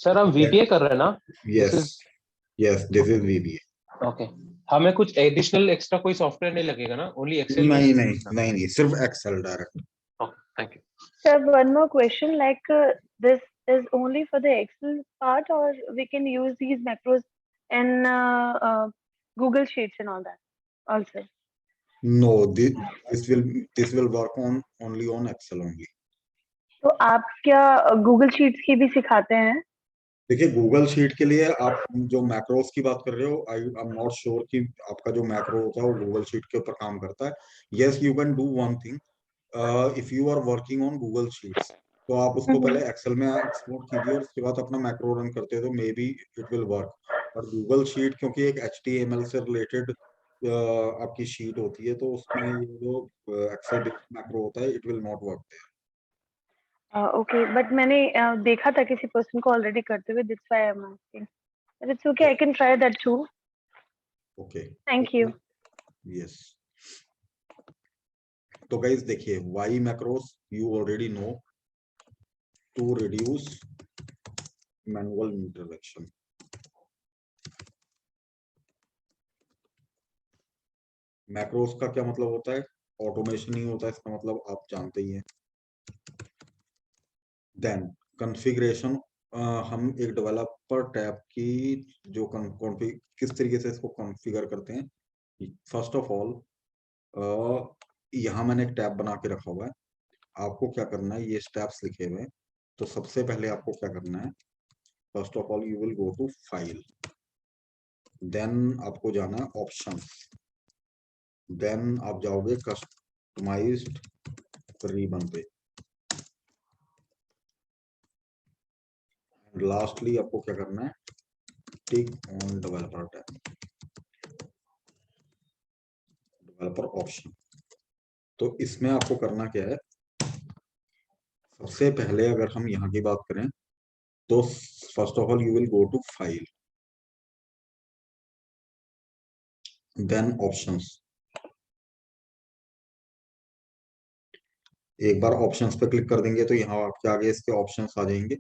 Sir हम VBA कर रहे हैं ना? Yes, This is yes, this is VBA. okay. हमें कुछ एडिशनल एक्स्ट्रा कोई सॉफ्टवेयर नहीं लगेगा ना? Only Excel? नहीं, सिर्फ Excel direct. Okay, thank you. Sir, one more question. Like this is only for the Excel part, or we can use these macros in Google Sheets and all that also? No, this will work on only on Excel only. तो आप क्या Google Sheets की भी सिखाते हैं? देखिए, Google sheet के लिए आप जो मैक्रोस की बात कर रहे हो, आई एम नॉट श्योर कि आपका जो मैक्रो होता है वो गूगल शीट के ऊपर काम करता है। Yes, you can do one thing, if you are working on Google sheets, तो आप उसको पहले एक्सेल में एक्सपोर्ट कीजिए और उसके बाद अपना मैक्रो रन करते हो तो may be it will work. और गूगल शीट क्योंकि एक HTML से रिलेटेड आपकी शीट होती है, तो उसमें ये जो एक्सेल बेस्ड मैक्रो होता है, it will not work there. Okay, but मैंने देखा था किसी पर्सन को ऑलरेडी करते हुए, that's why I'm asking. But it's okay, I can try that too. Okay, Thank you. Yes. तो गाइस देखिए, why macros you already know, to reduce manual intervention. Macros का क्या मतलब होता है? ऑटोमेशन ही होता है, इसका मतलब आप जानते ही हैं। देन कॉन्फ़िगरेशन, हम एक डेवलपर टैब की जो किस तरीके से इसको कॉन्फ़िगर करते हैं। फर्स्ट ऑफ ऑल, यहाँ मैंने एक टैब बना के रखा हुआ है। आपको क्या करना है, ये स्टेप्स लिखे हुए हैं। तो सबसे पहले आपको क्या करना है, first of all you will go to file, then आपको जाना है ऑप्शंस, देन आप जाओगे कस्टमाइज्ड रिबन पे, लास्टली आपको क्या करना है, tick on developer tab, developer option. तो इसमें आपको करना क्या है, सबसे पहले अगर हम यहाँ की बात करें तो first of all you will go to file, then options. एक बार ऑप्शंस पे क्लिक कर देंगे तो यहाँ आपके आगे इसके ऑप्शंस आ जाएंगे।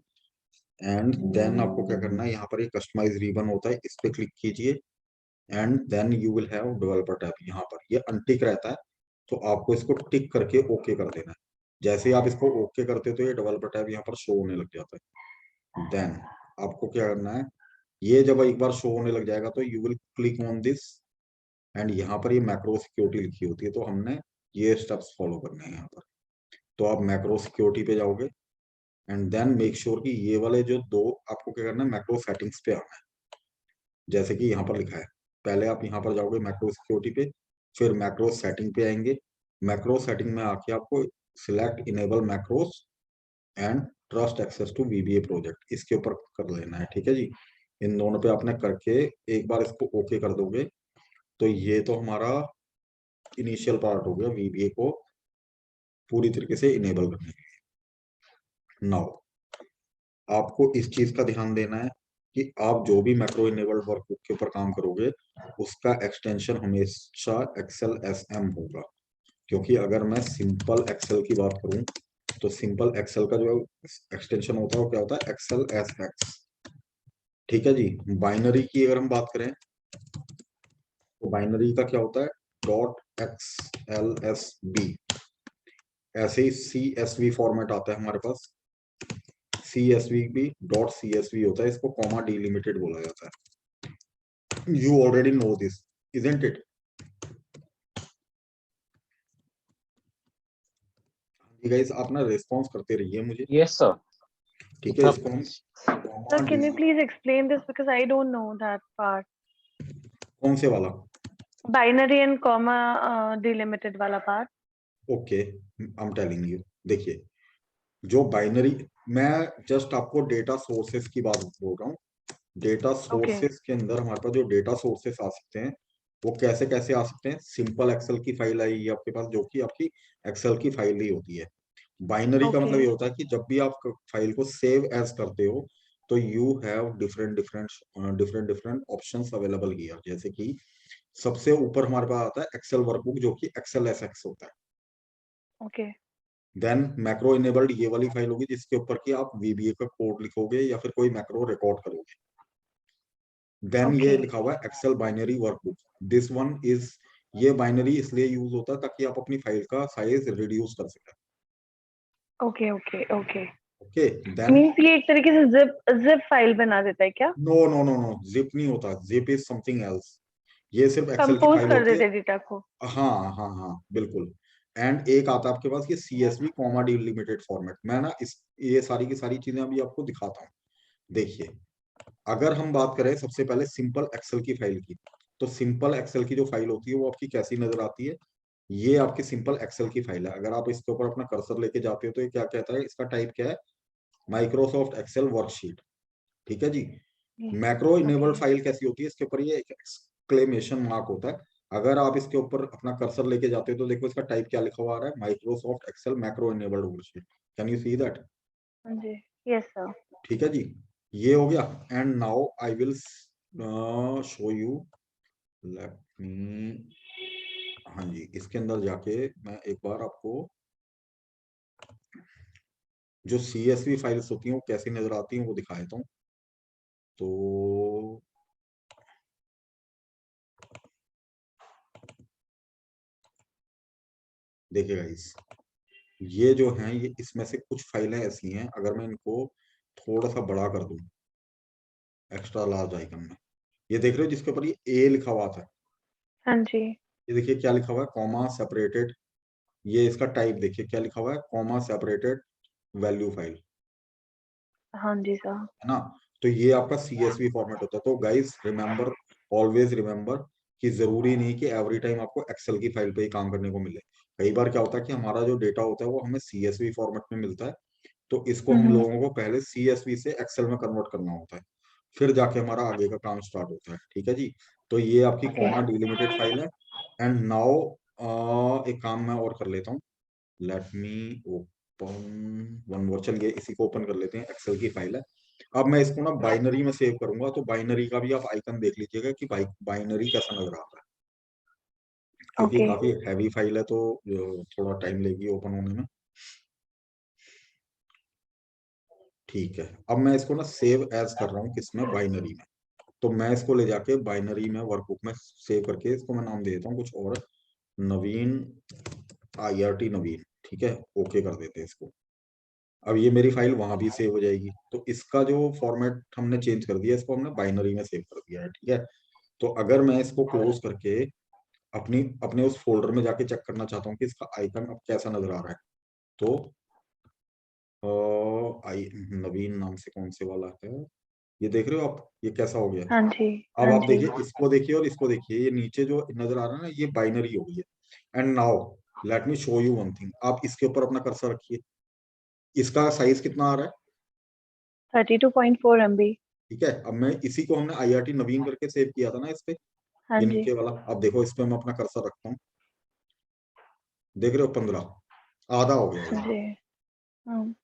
एंड देन आपको क्या करना है, यहाँ पर एक कस्टमाइज रिबन होता है, इस पे क्लिक कीजिए and then you will have developer tab. यहाँ पर ये अनटिक रहता है, तो आपको इसको टिक करके ओके कर देना है। जैसे ही आप इसको ओके करते हो तो ये डेवलपर टैब यहाँ पर शो होने लग जाता है। देन आपको क्या करना है, ये जब एक बार शो होने लग जाएगा तो you will click on this and यहाँ पर ये मैक्रो सिक्योरिटी लिखी होती है, तो हमने ये स्टेप्स फॉलो करने हैं यहाँ पर। तो आप मैक्रो सिक्योरिटी पे जाओगे एंड देन मेक श्योर कि ये वाले जो दो, आपको क्या करना है, मैक्रो सेटिंग्स पे आना है, जैसे कि यहाँ पर लिखा है। पहले आप यहाँ पर जाओगे मैक्रो सिक्योरिटी पे, फिर मैक्रो सेटिंग पे आएंगे। मैक्रो सेटिंग में आके आपको select enable macros and trust access to VBA project, इसके ऊपर कर लेना है। ठीक है जी, इन दोनों पे आपने करके एक बार इसको ओके कर दोगे तो ये तो हमारा इनिशियल पार्ट हो गया VBA को पूरी तरीके से इनेबल करने के लिए। नाउ आपको इस चीज का ध्यान देना है कि आप जो भी मैक्रो इनेबल्ड वर्कबुक के ऊपर काम करोगे उसका एक्सटेंशन हमेशा एक्सेल SM होगा, क्योंकि अगर मैं सिंपल एक्सेल की बात करूं तो सिंपल एक्सेल का जो एक्सटेंशन होता है वो क्या होता है, एक्सेल SX। ठीक है जी। बाइनरी की अगर हम बात करें तो बाइनरी का क्या होता है, .XLSB। ऐसे ही CSV फॉर्मेट आता है हमारे पास, CSV भी .CSV होता है, इसको कॉमा डिलिमिटेड बोला जाता है। You already no this, isn't it? Guys आप ना रिस्पॉन्स करते रहिए मुझे। Yes sir. ठीक है, इसको हम Sir, can you please explain this because I don't know that part. कौन से वाला? Binary and comma delimited वाला part. Okay, I am telling you. देखिए, जो बाइनरी, मैं जस्ट आपको डेटा सोर्सेस की बात बोल रहा हूँ। डेटा सोर्सेस के अंदर हमारे पास जो डेटा सोर्सेस आ सकते हैं वो कैसे कैसे आ सकते हैं। सिंपल एक्सेल की फाइल आई आपके पास, जो कि आपकी एक्सेल की फाइल ही होती है। बाइनरी का मतलब ये होता है कि जब भी आप फाइल को सेव एज करते हो तो you have different options available here. जैसे कि सबसे ऊपर हमारे पास आता है एक्सेल वर्कबुक, जो कि एक्सेल SX होता है। Okay. देन मैक्रो इनेबल्ड ये वाली फाइल होगी जिसके ऊपर की आप VBA का कोड लिखोगे या फिर कोई मैक्रो रिकॉर्ड करोगे। देन ये Okay. लिखा हुआ है Excel binary workbook. This one is, ये बाइनरी इसलिए यूज होता है ताकि आप अपनी फाइल का साइज रिड्यूस कर सकें। Okay. Okay. Okay. Okay then means ये एक तरीके से जिप फाइल बना देता है क्या? No no no no, zip नहीं होता, जिप इज समथिंग एल्स। ये सिर्फ एक्सेल की कंपोज फाइल कर होती है। देते डेटा को। हाँ हाँ हाँ बिल्कुल। एंड एक आता है आपके पास ये CSV कॉमा डिलिमिटेड फॉर्मेट। मैं ना इस ये सारी की सारी चीजें अभी आपको दिखाता हूँ। देखिए, अगर हम बात करें सबसे पहले सिंपल एक्सेल की फाइल की, तो सिंपल एक्सेल की जो फाइल होती है वो आपकी कैसी नजर आती है। ये आपकी सिंपल एक्सेल की फाइल है। अगर आप इसके ऊपर अपना कर्सर लेके जाते हो तो ये क्या कहता है, इसका टाइप क्या है, माइक्रोसॉफ्ट एक्सेल वर्कशीट। ठीक है जी। Macro okay. इनेबल्ड फाइल कैसी होती है, इसके ऊपर ये एक एक्सक्लेमेशन मार्क होता है। अगर आप इसके ऊपर अपना कर्सर लेके जाते हो तो देखो इसका टाइप क्या लिखा हुआ आ रहा है, Microsoft Excel macro enabled worksheet. Can you see that? हाँ जी। Yes sir. ठीक है जी, ये हो गया। And now I will show you, let me, हाँ जी, इसके अंदर जाके मैं एक बार आपको जो CSV फाइल्स होती हैं वो कैसी नजर आती हैं वो दिखा देता हूँ। तो देखिए गाइस, ये जो हैं ये इसमें से कुछ फाइलें ऐसी हैं, अगर मैं इनको थोड़ा सा बड़ा कर दूं एक्स्ट्रा लार्ज आइकन में, ये देख रहे हो जिसके ऊपर ये A लिखा हुआ था, हाँ जी। ये देखिए क्या लिखा हुआ है, कॉमा सेपरेटेड। ये इसका टाइप देखिए क्या लिखा हुआ है, कॉमा सेपरेटेड वैल्यू फाइल, हाँ जी सर। है ना। तो ये आपका CSV फॉर्मेट होता है। तो गाइस रिमेंबर, ऑलवेज रिमेंबर कि जरूरी नहीं कि एवरी टाइम आपको एक्सेल की फाइल पे ही काम करने को मिले। कई बार क्या होता है कि हमारा जो डेटा होता है वो हमें CSV फॉर्मेट में मिलता है, तो इसको हम हम्म। लोगों को पहले CSV से एक्सेल में कन्वर्ट करना होता है, फिर जाके हमारा आगे का काम स्टार्ट होता है। ठीक है जी। तो ये आपकी ओके। कॉमा डिलिमिटेड फाइल है। एंड नाउ एक काम मैं और कर लेता हूँ, let me open one more. चलिए इसी को ओपन कर लेते हैं, एक्सेल की फाइल है। अब मैं इसको ना बाइनरी में सेव करूंगा, तो बाइनरी का भी आप आइकन देख लीजिएगा कि बाइनरी कैसा नजर आता है, क्योंकि ओके। काफी हैवी फाइल है तो थोड़ा टाइम लेगी ओपन होने में। ठीक है, अब मैं इसको ना सेव एज कर रहा हूँ किसमें, बाइनरी में। तो मैं इसको ले जाके बाइनरी में वर्कबुक में सेव करके इसको मैं नाम दे देता हूँ कुछ और, नवीन, IRT नवीन। ठीक है, ओके कर देते हैं इसको। अब ये मेरी फाइल वहां भी सेव हो जाएगी। तो इसका जो फॉर्मेट हमने चेंज कर दिया, इसको हमने बाइनरी में सेव कर दिया है। ठीक है, तो अगर मैं इसको क्लोज करके अपनी अपने उस फोल्डर में जाके चेक करना चाहता हूँ कि इसका आइकन अब कैसा नजर आ रहा है, तो आई नवीन नाम से कौन से वाला है, ये देख रहे हो आप, ये कैसा हो गया। हाँ जी। अब हाँ आप जी। देखिए, इसको देखिए और इसको देखिए, ये नीचे जो नजर आ रहा है ना, ये बाइनरी हो गई है। And now let me show you one thing, आप इसके ऊपर अपना कर्सर रखिए, इसका साइज कितना आ रहा है। 32.4 MB। ठीक है, अब मैं इसी को हमने IRT नवीन करके सेव किया था ना इस पे, हाँ ये जी। नीचे वाला। अब देखो इस पे मैं अपना कर्सर रखता हूँ, देख रहे हो 15, आधा हो गया ये। जी। हाँ।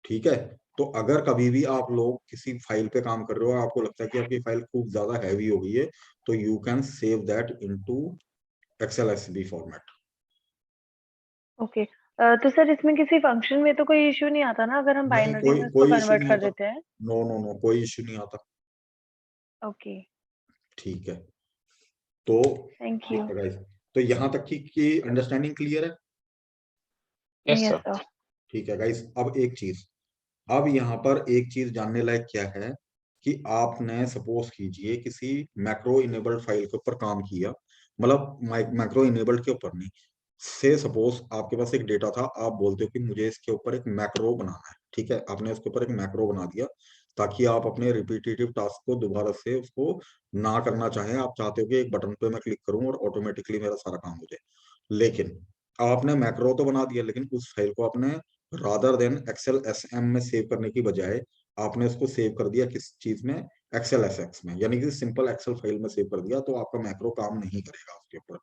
ठीक है, तो अगर कभी भी आप लोग किसी फाइल पे काम कर रहे हो और आपको लगता है कि आपकी फाइल खूब ज्यादा हैवी हो गई है, तो you can save that into XLSB format. Okay. तो सर इसमें किसी फंक्शन में तो कोई इश्यू नहीं आता ना अगर हम नहीं, बाइनरी कोई में उसको कोई इशू कन्वर्ट नहीं कर आता। देते हैं? नो नो नो, कोई इशू नहीं आता। ओके। ठीक है, तो थैंक ठीक यू। है गाइस, तो यहाँ तक की अंडरस्टैंडिंग क्लियर है। Yes yes sir. सर। ठीक है गाइस, अब एक चीज, अब यहाँ पर एक चीज जानने लायक क्या है कि आपने सपोज कीजिए किसी मैक्रो इनेबल्ड फाइल के ऊपर काम किया, मतलब मैक्रो इनेबल्ड के ऊपर नहीं, से सपोज आपके पास एक डेटा था, आप बोलते हो कि मुझे इसके ऊपर एक मैक्रो बनाना है। ठीक है, आपने उसके ऊपर एक मैक्रो बना दिया ताकि आप अपने रिपीटेटिव टास्क को दोबारा से उसको ना करना चाहें, आप चाहते हो कि एक बटन पे मैं क्लिक करूं और ऑटोमेटिकली मेरा सारा काम हो जाए। लेकिन आपने मैक्रो तो बना दिया, लेकिन उस फाइल को आपने रादर देन एक्सेल SM में सेव करने की बजाय आपने उसको सेव कर दिया किस चीज में, XLSX में, यानी कि सिंपल एक्सेल फाइल में सेव कर दिया, तो आपका मैक्रो काम नहीं करेगा उसके ऊपर।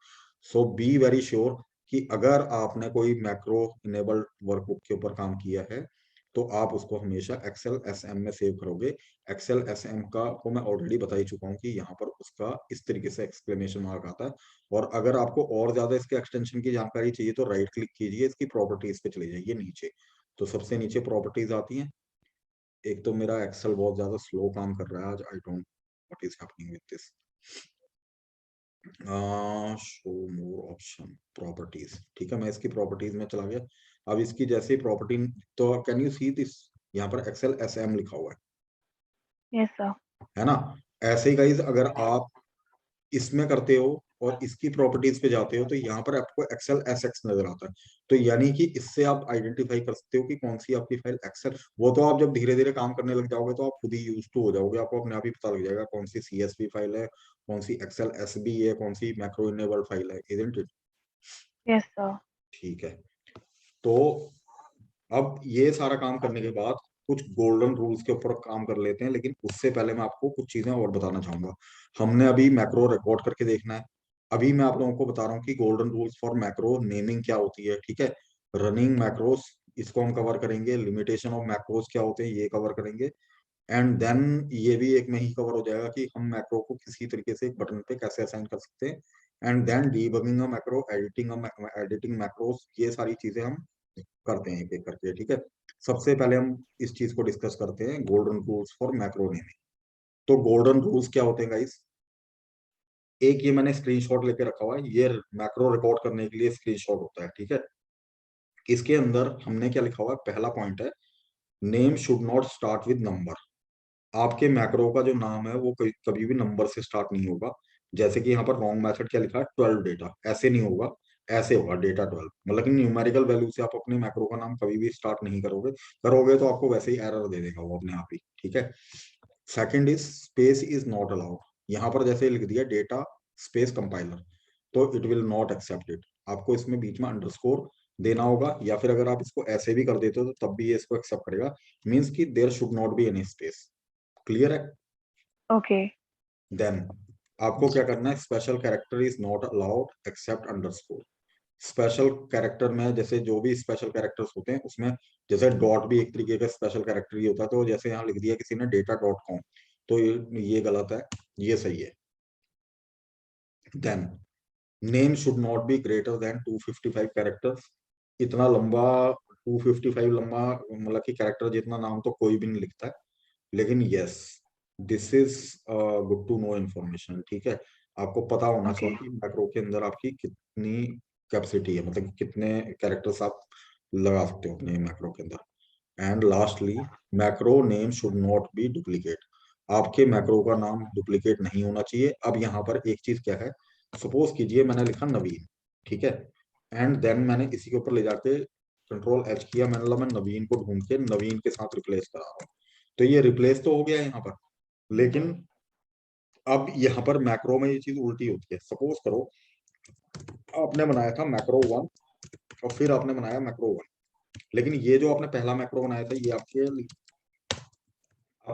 सो बी वेरी श्योर कि अगर आपने कोई मैक्रो इनेबल्ड वर्कबुक के ऊपर काम किया है तो आप उसको हमेशा एक्सेल एसएम में सेव करोगे। एक्सेल एसएम का को मैं ऑलरेडी बता ही चुका हूँ कि यहाँ पर उसका इस तरीके से एक्सक्लेमेशन मार्क आता है। और अगर आपको और ज्यादा इसके एक्सटेंशन की जानकारी चाहिए तो राइट क्लिक कीजिए, इसकी प्रॉपर्टीज पे चले जाइए नीचे। तो सबसे नीचे प्रॉपर्टीज आती हैं। एक तो मेरा एक्सेल बहुत ज्यादा स्लो काम कर रहा है आज, I don't what is happening with this. Show more option properties, ठीक है, मैं इसकी प्रॉपर्टीज में चला गया। अब इसकी जैसे प्रॉपर्टी, तो कैन यू सी दिस, यहाँ पर एक्सेल एसएम लिखा हुआ Yes, sir. है ना। ऐसे ही गाइज अगर आप इसमें करते हो और इसकी प्रॉपर्टीज पे जाते हो तो यहाँ पर आपको एक्सेल एसएक्स नजर आता है। तो यानी कि इससे आप आइडेंटिफाई कर सकते हो कि कौन सी आपकी फाइल एक्सेल, वो तो आप जब धीरे धीरे काम करने लग जाओगे तो आप खुद ही यूज टू हो जाओगे, आपको अपने आप ही पता लग जाएगा कौन सी सीएसवी फाइल है, कौन सी एक्सेल एसबी है, कौन सी मैक्रो इनेबल्ड फाइल है, इजंट इट। Yes, sir. ठीक है, तो अब ये सारा काम करने के बाद कुछ गोल्डन रूल्स के ऊपर काम कर लेते हैं, लेकिन उससे पहले मैं आपको कुछ चीजें और बताना चाहूंगा। हमने अभी मैक्रो रिकॉर्ड करके देखना है। अभी मैं आप लोगों को बता रहा हूँ कि golden rules for macro naming क्या होती है, ठीक है। रनिंग मैक्रोस, इसको हम कवर करेंगे। लिमिटेशन ऑफ मैक्रोस क्या होते हैं, ये कवर करेंगे। एंड देन ये भी एक में ही कवर हो जाएगा कि हम मैक्रो को किसी तरीके से एक बटन पे कैसे असाइन कर सकते हैं। And then debugging a macro, editing macros, ये सारी चीजें हम करते हैं एक एक करके, ठीक है। सबसे पहले हम इस चीज को डिस्कस करते हैं, golden rules for macro naming. तो गोल्डन रूल्स क्या होते हैं गाइस, एक ये मैंने स्क्रीनशॉट लेके रखा हुआ है, ये मैक्रो रिकॉर्ड करने के लिए स्क्रीनशॉट होता है, ठीक है। इसके अंदर हमने क्या लिखा हुआ है, पहला पॉइंट है, name should not start with number. आपके मैक्रो का जो नाम है वो कभी भी नंबर से स्टार्ट नहीं होगा। जैसे कि यहाँ पर रॉन्ग मेथड क्या लिखा है, 12 डेटा, ऐसे नहीं होगा, ऐसे होगा डेटा 12। मतलब कि न्यूमेरिकल वैल्यू से आप अपने मैक्रो का नाम कभी भी स्टार्ट नहीं करोगे, करोगे तो आपको वैसे ही एरर दे देगा वो अपने आप ही, ठीक है। Second is space is not allowed. यहाँ पर जैसे लिख दिया डेटा स्पेस कंपाइलर, तो it will not accept it. आपको इसमें बीच में अंडरस्कोर देना होगा, या फिर अगर आप इसको ऐसे भी कर देते हो तो तब भी ये इसको एक्सेप्ट करेगा। मीन्स कि there should not be any space. Clear है। Okay. देन आपको क्या करना है, special character is not allowed except underscore. Special character में जैसे जो भी स्पेशल कैरेक्टर्स होते हैं उसमें जैसे डॉट भी एक तरीके का स्पेशल कैरेक्टर ही होता है। तो जैसे यहाँ लिख दिया किसी ने data.com, तो ये गलत है, ये सही है। Then name should not be greater than 255 characters. इतना लंबा 255 लंबा, मतलब कि कैरेक्टर जितना नाम तो कोई भी नहीं लिखता है। लेकिन yes, this is good to know information, ठीक है। आपको पता होना Okay. चाहिए कि मैक्रो के अंदर आपकी कितनी कैपेसिटी है, मतलब कि कितने कैरेक्टर्स आप लगा सकते हो अपने मैक्रो के अंदर। And lastly, macro name should not B duplicate. आपके मैक्रो का नाम डुप्लीकेट नहीं होना चाहिए। अब यहाँ पर एक चीज क्या है, सपोज कीजिए मैंने लिखा नवीन, ठीक है। एंड देन मैंने इसी के ऊपर ले जाके कंट्रोल H किया, मैंने बोला मैं नवीन को ढूंढ के नवीन के साथ रिप्लेस करा रहा हूँ। तो ये रिप्लेस तो हो गया यहाँ पर, लेकिन अब यहाँ पर मैक्रो में ये चीज उल्टी होती है। सपोज करो आपने बनाया था मैक्रो 1 और फिर आपने बनाया मैक्रो 1, लेकिन ये जो आपने पहला मैक्रो बनाया था ये आपके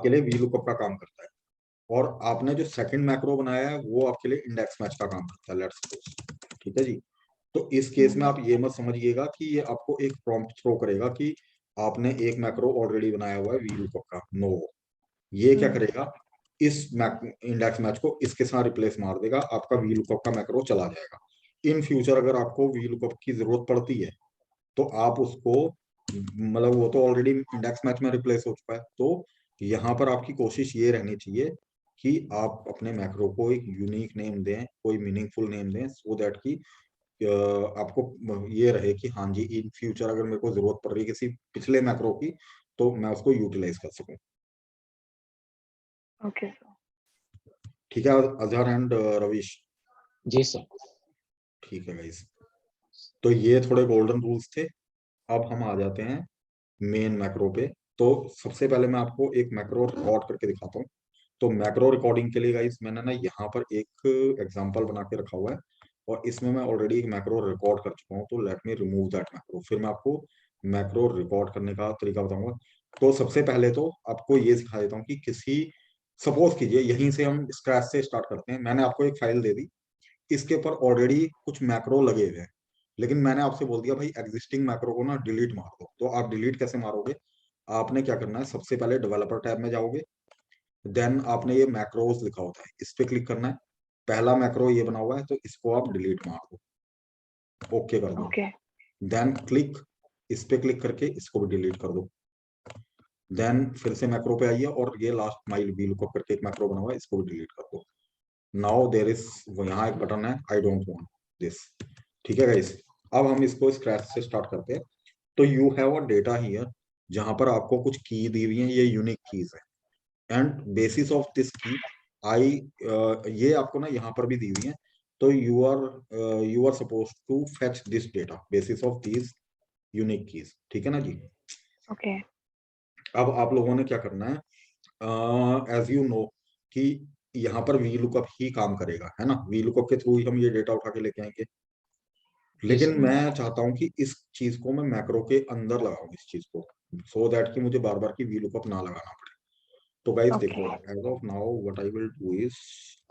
लिए VLOOKUP का काम करता है, और आपने जो सेकंड मैक्रो बनाया है वो आपके लिए इंडेक्स मैच का काम करता है, लेट्स सपोज, ठीक है जी। तो इस केस में आप ये मत समझिएगा कि ये आपको एक प्रॉम्प्ट थ्रो करेगा कि आपने एक मैक्रो ऑलरेडी बनाया हुआ है VLOOKUP का। नो, ये क्या करेगा, इस इंडेक्स मैच को इसके साथ रिप्लेस मार देगा, आपका VLOOKUP का मैक्रो चला जाएगा। इन फ्यूचर अगर आपको VLOOKUP की जरूरत पड़ती है तो आप उसको, मतलब वो तो ऑलरेडी इंडेक्स मैच में रिप्लेस हो चुका है, तो यहाँ पर आपकी कोशिश ये रहनी चाहिए कि आप अपने मैक्रो को एक यूनिक नेम दें, कोई मीनिंगफुल नेम दें, सो दैट कि आपको ये रहे कि हाँ जी इन फ्यूचर अगर मेरे को जरूरत पड़ रही है किसी पिछले मैक्रो की तो मैं उसको यूटिलाइज कर सकूं। Okay, sir. ठीक है अजहर एंड रवीश। जी सर। ठीक है गाइस, तो ये थोड़े गोल्डन रूल्स थे। अब हम आ जाते हैं मेन मैक्रो पे। तो सबसे पहले मैं आपको एक मैक्रो रिकॉर्ड करके दिखाता हूँ। तो मैक्रो रिकॉर्डिंग के लिए गाइस मैंने ना यहाँ पर एक एग्जांपल बना के रखा हुआ है, और इसमें मैं ऑलरेडी एक मैक्रो रिकॉर्ड कर चुका हूँ। तो let me remove that macro, फिर मैं आपको मैक्रो रिकॉर्ड करने का तरीका बताऊंगा। तो सबसे पहले तो आपको ये सिखा देता हूँ कि किसी, सपोज कीजिए यहीं से हम स्क्रैच से स्टार्ट करते हैं। मैंने आपको एक फाइल दे दी, इसके ऊपर ऑलरेडी कुछ मैक्रो लगे हुए हैं, लेकिन मैंने आपसे बोल दिया भाई एग्जिस्टिंग मैक्रो को ना डिलीट मार दो। तो आप डिलीट कैसे मारोगे, आपने क्या करना है, सबसे पहले डेवलपर टैब में जाओगे, देन आपने ये मैक्रोज लिखा होता है, इस पे क्लिक करना है। पहला मैक्रो ये बना हुआ है तो इसको आप डिलीट मार दो, ओके कर दो। Okay. देन क्लिक, इस पे क्लिक करके इसको भी डिलीट कर दो। देन फिर से मैक्रो पे आइए और ये लास्ट माइल वी लुकअप करके एक मैक्रो बना हुआ है, इसको भी डिलीट कर दो। नाउ देयर इज, यहाँ एक बटन है, आई डोंट वांट दिस। ठीक है गाइस, अब हम इसको स्क्रैच से स्टार्ट करते हैं। तो you have a data here, जहां पर आपको कुछ की दी हुई है, ये यूनिक कीज है। एंड बेसिस ऑफ दिस की आई, ये आपको ना यहाँ पर भी दी हुई है, तो you are suppose to fetch this data basis of this unique keys. ठीक है ना जी। Okay. अब आप लोगों ने क्या करना है, एज यू नो कि यहाँ पर वी लुकअप ही काम करेगा, है ना, वी लुकअप के थ्रू ही हम ये डेटा उठा के लेके आएंगे। Yes, लेकिन sir. मैं चाहता हूं कि इस चीज को मैं मैक्रो के अंदर लगाऊं, इस चीज को, सो दैट कि मुझे बार बार की वी लुकअप ना लगाना पड़े। तो गाइस देखो, Okay. As of now what I will do is,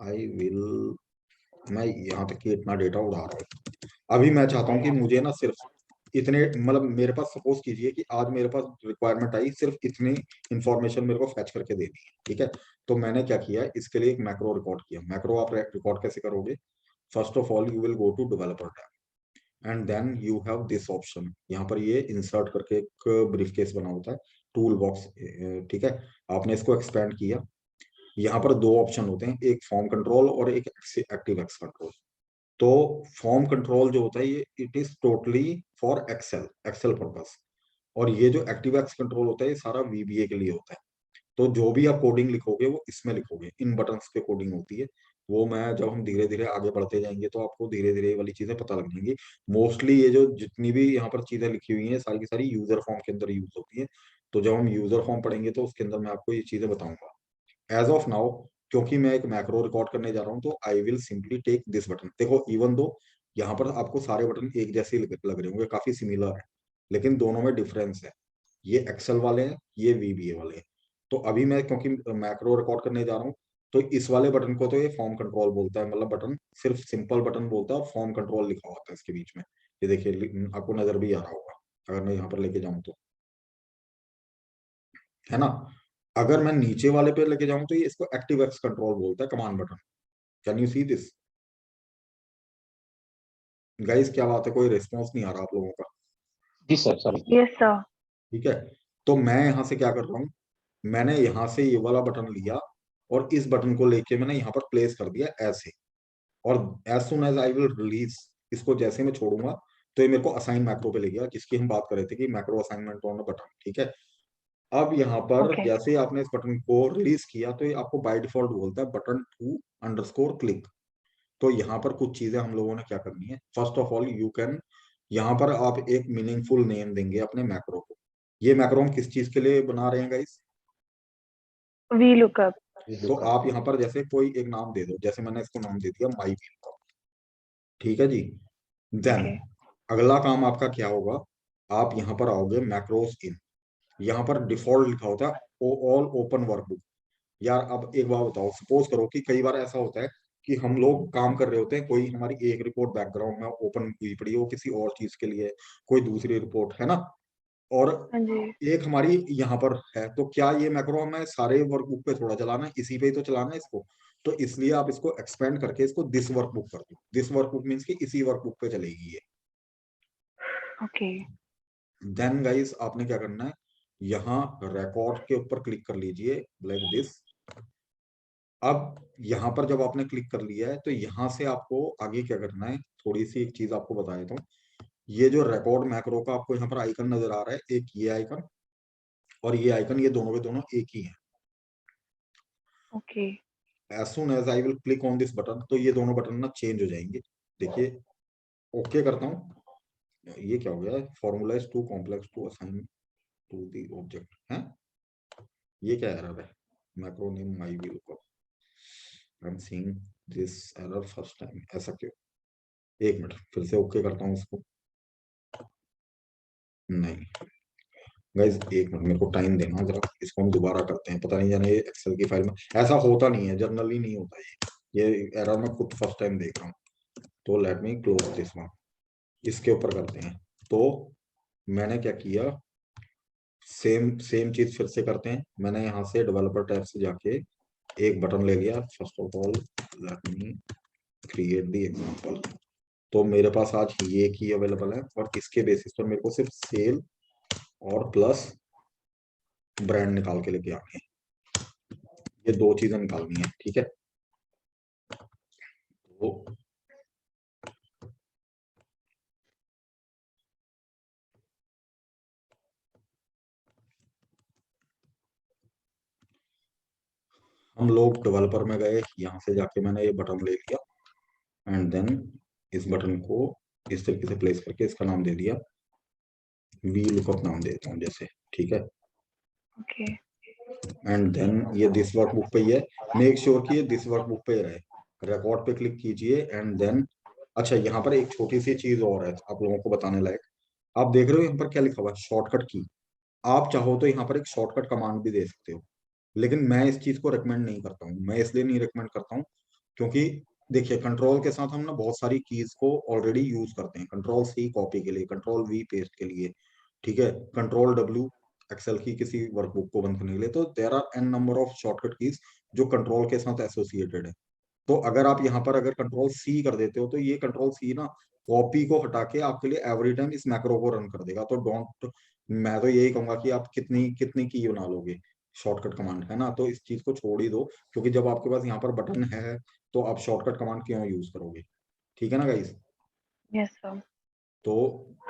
I will, मैं यहाँ तक कि इतना डेटा उड़ा रहा हूँ। अभी मैं चाहता हूँ कि मुझे ना सिर्फ इतने, मतलब मेरे पास सपोज कीजिए कि आज मेरे पास रिक्वायरमेंट आई, सिर्फ इतनी इंफॉर्मेशन मेरे को फैच करके देनी है। ठीक है, तो मैंने क्या किया, इसके लिए एक मैक्रो रिकॉर्ड किया। मैक्रो आप रिकॉर्ड कैसे करोगे, first of all you will go to developer tab and then you have this option, यहाँ पर ये इंसर्ट करके एक ब्रीफ केस बना होता है, टूल बॉक्स। ठीक है, आपने इसको एक्सपेंड किया। यहाँ पर दो ऑप्शन होते हैं, एक फॉर्म कंट्रोल और एक एक्टिव एक्स कंट्रोल। तो फॉर्म कंट्रोल जो होता है ये it is totally for Excel purpose, और ये जो एक्टिव एक्स कंट्रोल होता है ये सारा वीबीए के लिए होता है। तो जो भी आप कोडिंग लिखोगे वो इसमें लिखोगे, इन बटन्स पे कोडिंग होती है। वो मैं जब हम धीरे धीरे आगे बढ़ते जाएंगे तो आपको धीरे धीरे ये वाली चीजें पता लग जाएंगी। मोस्टली ये जो जितनी भी यहाँ पर चीजें लिखी हुई हैं सारी की सारी यूजर फॉर्म के अंदर यूज होती है। तो जब हम यूजर फॉर्म पढ़ेंगे तो उसके अंदर मैं आपको ये चीजें बताऊंगा। एज ऑफ नाउ, क्योंकि मैं एक मैक्रो रिकॉर्ड करने जा रहा हूँ, तो I will simply take this button. देखो, इवन दो यहाँ पर आपको सारे बटन एक जैसे ही लग रहे होंगे, काफी सिमिलर है, लेकिन दोनों में डिफरेंस है। ये एक्सेल वाले हैं, ये वीबीए वाले हैं। तो अभी मैं क्योंकि मैक्रो रिकॉर्ड करने जा रहा हूँ, तो इस वाले बटन को तो ये फॉर्म कंट्रोल बोलता है, मतलब बटन सिर्फ सिंपल बटन बोलता है, और फॉर्म कंट्रोल लिखा होता है इसके बीच में। ये देखिए, आपको नजर भी आ रहा होगा अगर मैं यहाँ पर लेके जाऊँ तो, है ना। अगर मैं नीचे वाले पे लेके जाऊं तो ये इसको एक्टिव एक्स कंट्रोल बोलता है, command button. Can you see this guys, क्या बात है, कोई रिस्पॉन्स नहीं आ रहा आप लोगों का। जी सर, सॉरी। Yes, sir. ठीक है, तो मैं यहाँ से क्या कर रहा हूँ, मैंने यहाँ से ये वाला बटन लिया और इस बटन को लेके मैंने यहाँ पर प्लेस कर दिया ऐसे। और as soon as I will release, इसको जैसे मैं छोड़ूंगा तो ये मेरे को असाइन मैक्रो पे ले गया, जिसकी हम बात कर रहे थे कि मैक्रो असाइनमेंट ऑन बटन। ठीक है, अब यहाँ पर Okay. जैसे ही आपने इस बटन को रिलीज किया तो ये आपको बाय डिफॉल्ट बोलता है बटन टू अंडरस्कोर क्लिक। तो यहाँ पर कुछ चीजें हम लोगों ने क्या करनी है, first of all you can, यहाँ पर आप एक मीनिंगफुल नेम देंगे अपने मैक्रो को। ये मैक्रो हम किस चीज के लिए बना रहे हैं गाइस, VLOOKUP. तो आप यहाँ पर जैसे कोई एक नाम दे दो, जैसे मैंने इसको नाम दे दिया माई वील। ठीक है जी। Then Okay. अगला काम आपका क्या होगा, आप यहाँ पर आओगे मैक्रोस इन, यहाँ पर डिफॉल्ट लिखा होता है ऑल ओपन वर्कबुक। यार अब एक बात बताओ, सपोज करो कि कई बार ऐसा होता है कि हम लोग काम कर रहे होते हैं, कोई हमारी एक रिपोर्ट बैकग्राउंड में ओपन हुई पड़ी है, वो किसी और चीज के लिए, कोई दूसरी रिपोर्ट है ना, और हाँ जी. एक हमारी यहाँ पर है, तो क्या ये मैक्रो हमें सारे वर्कबुक पे थोड़ा चलाना है, इसी पे ही तो चलाना है इसको। तो इसलिए आप इसको एक्सपेंड करके इसको दिस वर्कबुक कर दो। दिस वर्कबुक मीन्स कि इसी वर्कबुक पे चलेगी ये। Okay. देन गाइस आपने क्या करना है, यहाँ रिकॉर्ड के ऊपर क्लिक कर लीजिए लाइक दिस। अब यहाँ पर जब आपने क्लिक कर लिया है तो यहाँ से आपको आगे क्या करना है, थोड़ी सी एक चीज आपको बता देता हूँ। ये जो रिकॉर्ड मैक्रो का आपको यहाँ पर आइकन नजर आ रहा है, एक ये आइकन और ये आइकन, ये दोनों के दोनों एक ही है। Okay. As soon as I will click on this button, तो ये दोनों बटन ना चेंज हो जाएंगे। देखिए, ओके करता हूँ, ये क्या हो गया, formula is too complex to assign to the object है, ये क्या एरर है, macro name my V lookup, I am seeing this error first time, ऐसा क्यों। एक मिनट, फिर से ओके करता हूँ इसको। नहीं गाइज, एक मिनट मेरे को टाइम देना जरा, इसको हम दोबारा करते हैं। पता नहीं जाने ये एक्सेल की फाइल में ऐसा होता नहीं है, जनरली नहीं होता ये एरर मैं खुद फर्स्ट टाइम देख रहा हूँ। तो let me close this one, इसके ऊपर करते हैं। तो मैंने क्या किया, सेम सेम चीज फिर से करते हैं। मैंने यहाँ से डेवलपर टैब से जाके एक बटन ले लिया। First of all let me create the example. तो मेरे पास आज ये की अवेलेबल है और इसके बेसिस पर मेरे को सिर्फ सेल और प्लस ब्रांड निकाल के लेके आनी है। ये दो चीजें निकालनी है, ठीक है। तो हम लोग डेवलपर में गए, यहाँ से जाके मैंने ये बटन ले लिया एंड देन इस बटन को इस तरीके से प्लेस करके इसका नाम दे दिया वी लुकअप नाम देता हूँ जैसे, ठीक है। Okay. एंड देन ये दिस वर्कबुक पे ही है, मेक श्योर कि ये दिस वर्कबुक पे रहे। रिकॉर्ड पे क्लिक कीजिए एंड देन अच्छा यहाँ पर एक छोटी सी चीज और है आप लोगों को बताने लायक। आप देख रहे हो यहाँ पर क्या लिखा हुआ है, शॉर्टकट की। आप चाहो तो यहाँ पर एक शॉर्टकट कमांड भी दे सकते हो, लेकिन मैं इस चीज को रिकमेंड नहीं करता हूँ। मैं इसलिए नहीं रिकमेंड करता हूँ क्योंकि देखिए कंट्रोल के साथ हम ना बहुत सारी कीज को ऑलरेडी यूज करते हैं। कंट्रोल सी कॉपी के लिए, कंट्रोल वी पेस्ट के लिए, ठीक है, कंट्रोल डब्ल्यू एक्सेल की किसी वर्कबुक को बंद करने के लिए। तो there are an number of shortcut keys जो कंट्रोल के साथ एसोसिएटेड है। तो अगर आप यहाँ पर अगर कंट्रोल सी कर देते हो तो ये कंट्रोल सी ना कॉपी को हटा के आपके लिए एवरी टाइम इस मैक्रो को रन कर देगा। तो डोंट, मैं तो यही कहूंगा कि आप कितनी कितनी की बना लोगे शॉर्टकट कमांड, है ना। तो इस चीज को छोड़ ही दो क्योंकि जब आपके पास यहाँ पर बटन है तो आप शॉर्टकट कमांड क्यों यूज करोगे, ठीक है ना गाइस। Yes, sir. तो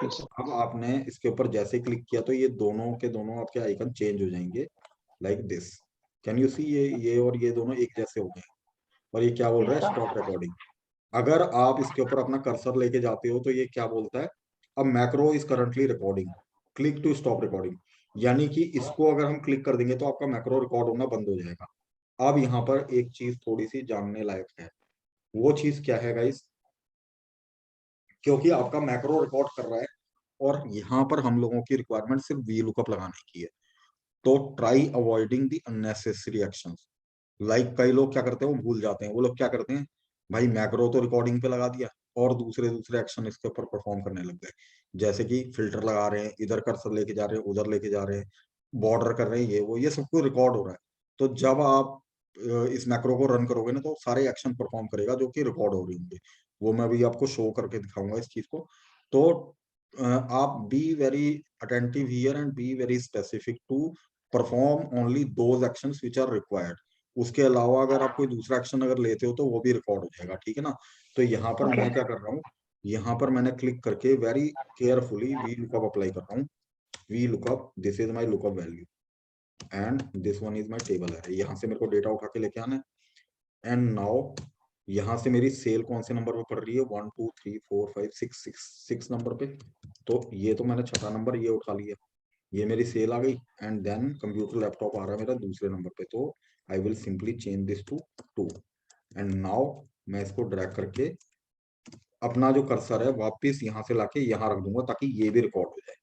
अब आपने इसके ऊपर जैसे क्लिक किया तो ये दोनों के दोनों आपके आइकन चेंज हो जाएंगे लाइक दिस। कैन यू सी, ये और ये दोनों एक जैसे हो गए। और ये क्या बोल Yes, रहा है, sir. Stop recording. अगर आप इसके ऊपर अपना कर्सर लेके जाते हो तो ये क्या बोलता है, अब macro is currently recording, click to stop recording. यानी कि इसको अगर हम क्लिक कर देंगे तो आपका मैक्रो रिकॉर्ड होना बंद हो जाएगा। अब यहाँ पर एक चीज थोड़ी सी जानने लायक है, वो चीज क्या है गाइस, क्योंकि आपका मैक्रो रिकॉर्ड कर रहा है और यहाँ पर हम लोगों की रिक्वायरमेंट सिर्फ वी लुकअप लगाने की है। तो try avoiding the unnecessary actions. Like कई लोग क्या करते हैं, वो भूल जाते हैं। वो लोग क्या करते हैं, भाई मैक्रो तो रिकॉर्डिंग पे लगा दिया और दूसरे दूसरे एक्शन इसके ऊपर परफॉर्म करने लग गए। जैसे कि फिल्टर लगा रहे हैं, इधर कर्सर लेके जा रहे हैं, उधर लेके जा रहे हैं, बॉर्डर कर रहे हैं, ये वो, ये सब कुछ रिकॉर्ड हो रहा है। तो जब आप इस मैक्रो को रन करोगे ना तो सारे एक्शन परफॉर्म करेगा जो कि रिकॉर्ड हो रही होंगे। वो मैं अभी आपको शो करके दिखाऊंगा इस चीज को। तो आप be very attentive here and be very specific to perform only those actions which are required. उसके अलावा अगर आप कोई दूसरा एक्शन अगर लेते हो तो वो भी रिकॉर्ड हो जाएगा, ठीक है ना। तो यहाँ पर Okay. मैं क्या कर रहा हूँ, यहाँ पर मैंने क्लिक करके very carefully V lookup apply कर रहा हूँ। V lookup, this is my lookup value and this one is my table है। यहाँ से मेरे को डेटा उठा के लेके आना है। एंड नाउ यहाँ से मेरी सेल कौन से नंबर पे पड़ रही है, 1 2 3 4 5 6 6 नंबर पे। तो ये तो मैंने छठा नंबर ये उठा लिया, ये मेरी सेल आ गई। एंड देन कंप्यूटर लैपटॉप आ रहा है मेरा दूसरे नंबर पे। तो I will simply change this to 2 and now मैं इसको ड्रैग करके अपना जो कर्सर है वापस यहाँ से लाके यहाँ रख दूंगा ताकि ये भी रिकॉर्ड हो जाए।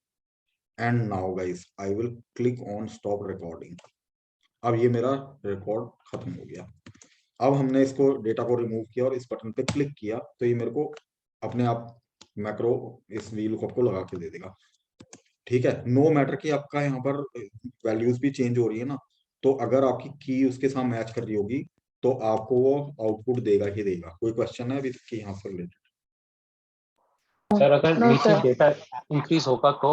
And now guys I will click on stop recording. अब ये मेरा रिकॉर्ड खत्म हो गया। अब हमने इसको डेटा को रिमूव किया और इस बटन पे क्लिक किया तो ये मेरे को अपने आप मैक्रो इस वी लुकअप को लगा के दे देगा, ठीक है। नो मैटर कि आपका यहाँ पर वैल्यूज भी चेंज हो रही है ना, तो अगर आपकी की उसके साथ मैच कर रही होगी तो आपको वो आउटपुट देगा ही देगा। कोई क्वेश्चन है अभी तक कि यहाँ से रिलेटेड? सर अगर No, नीचे sir. डेटा इंक्रीज होगा तो?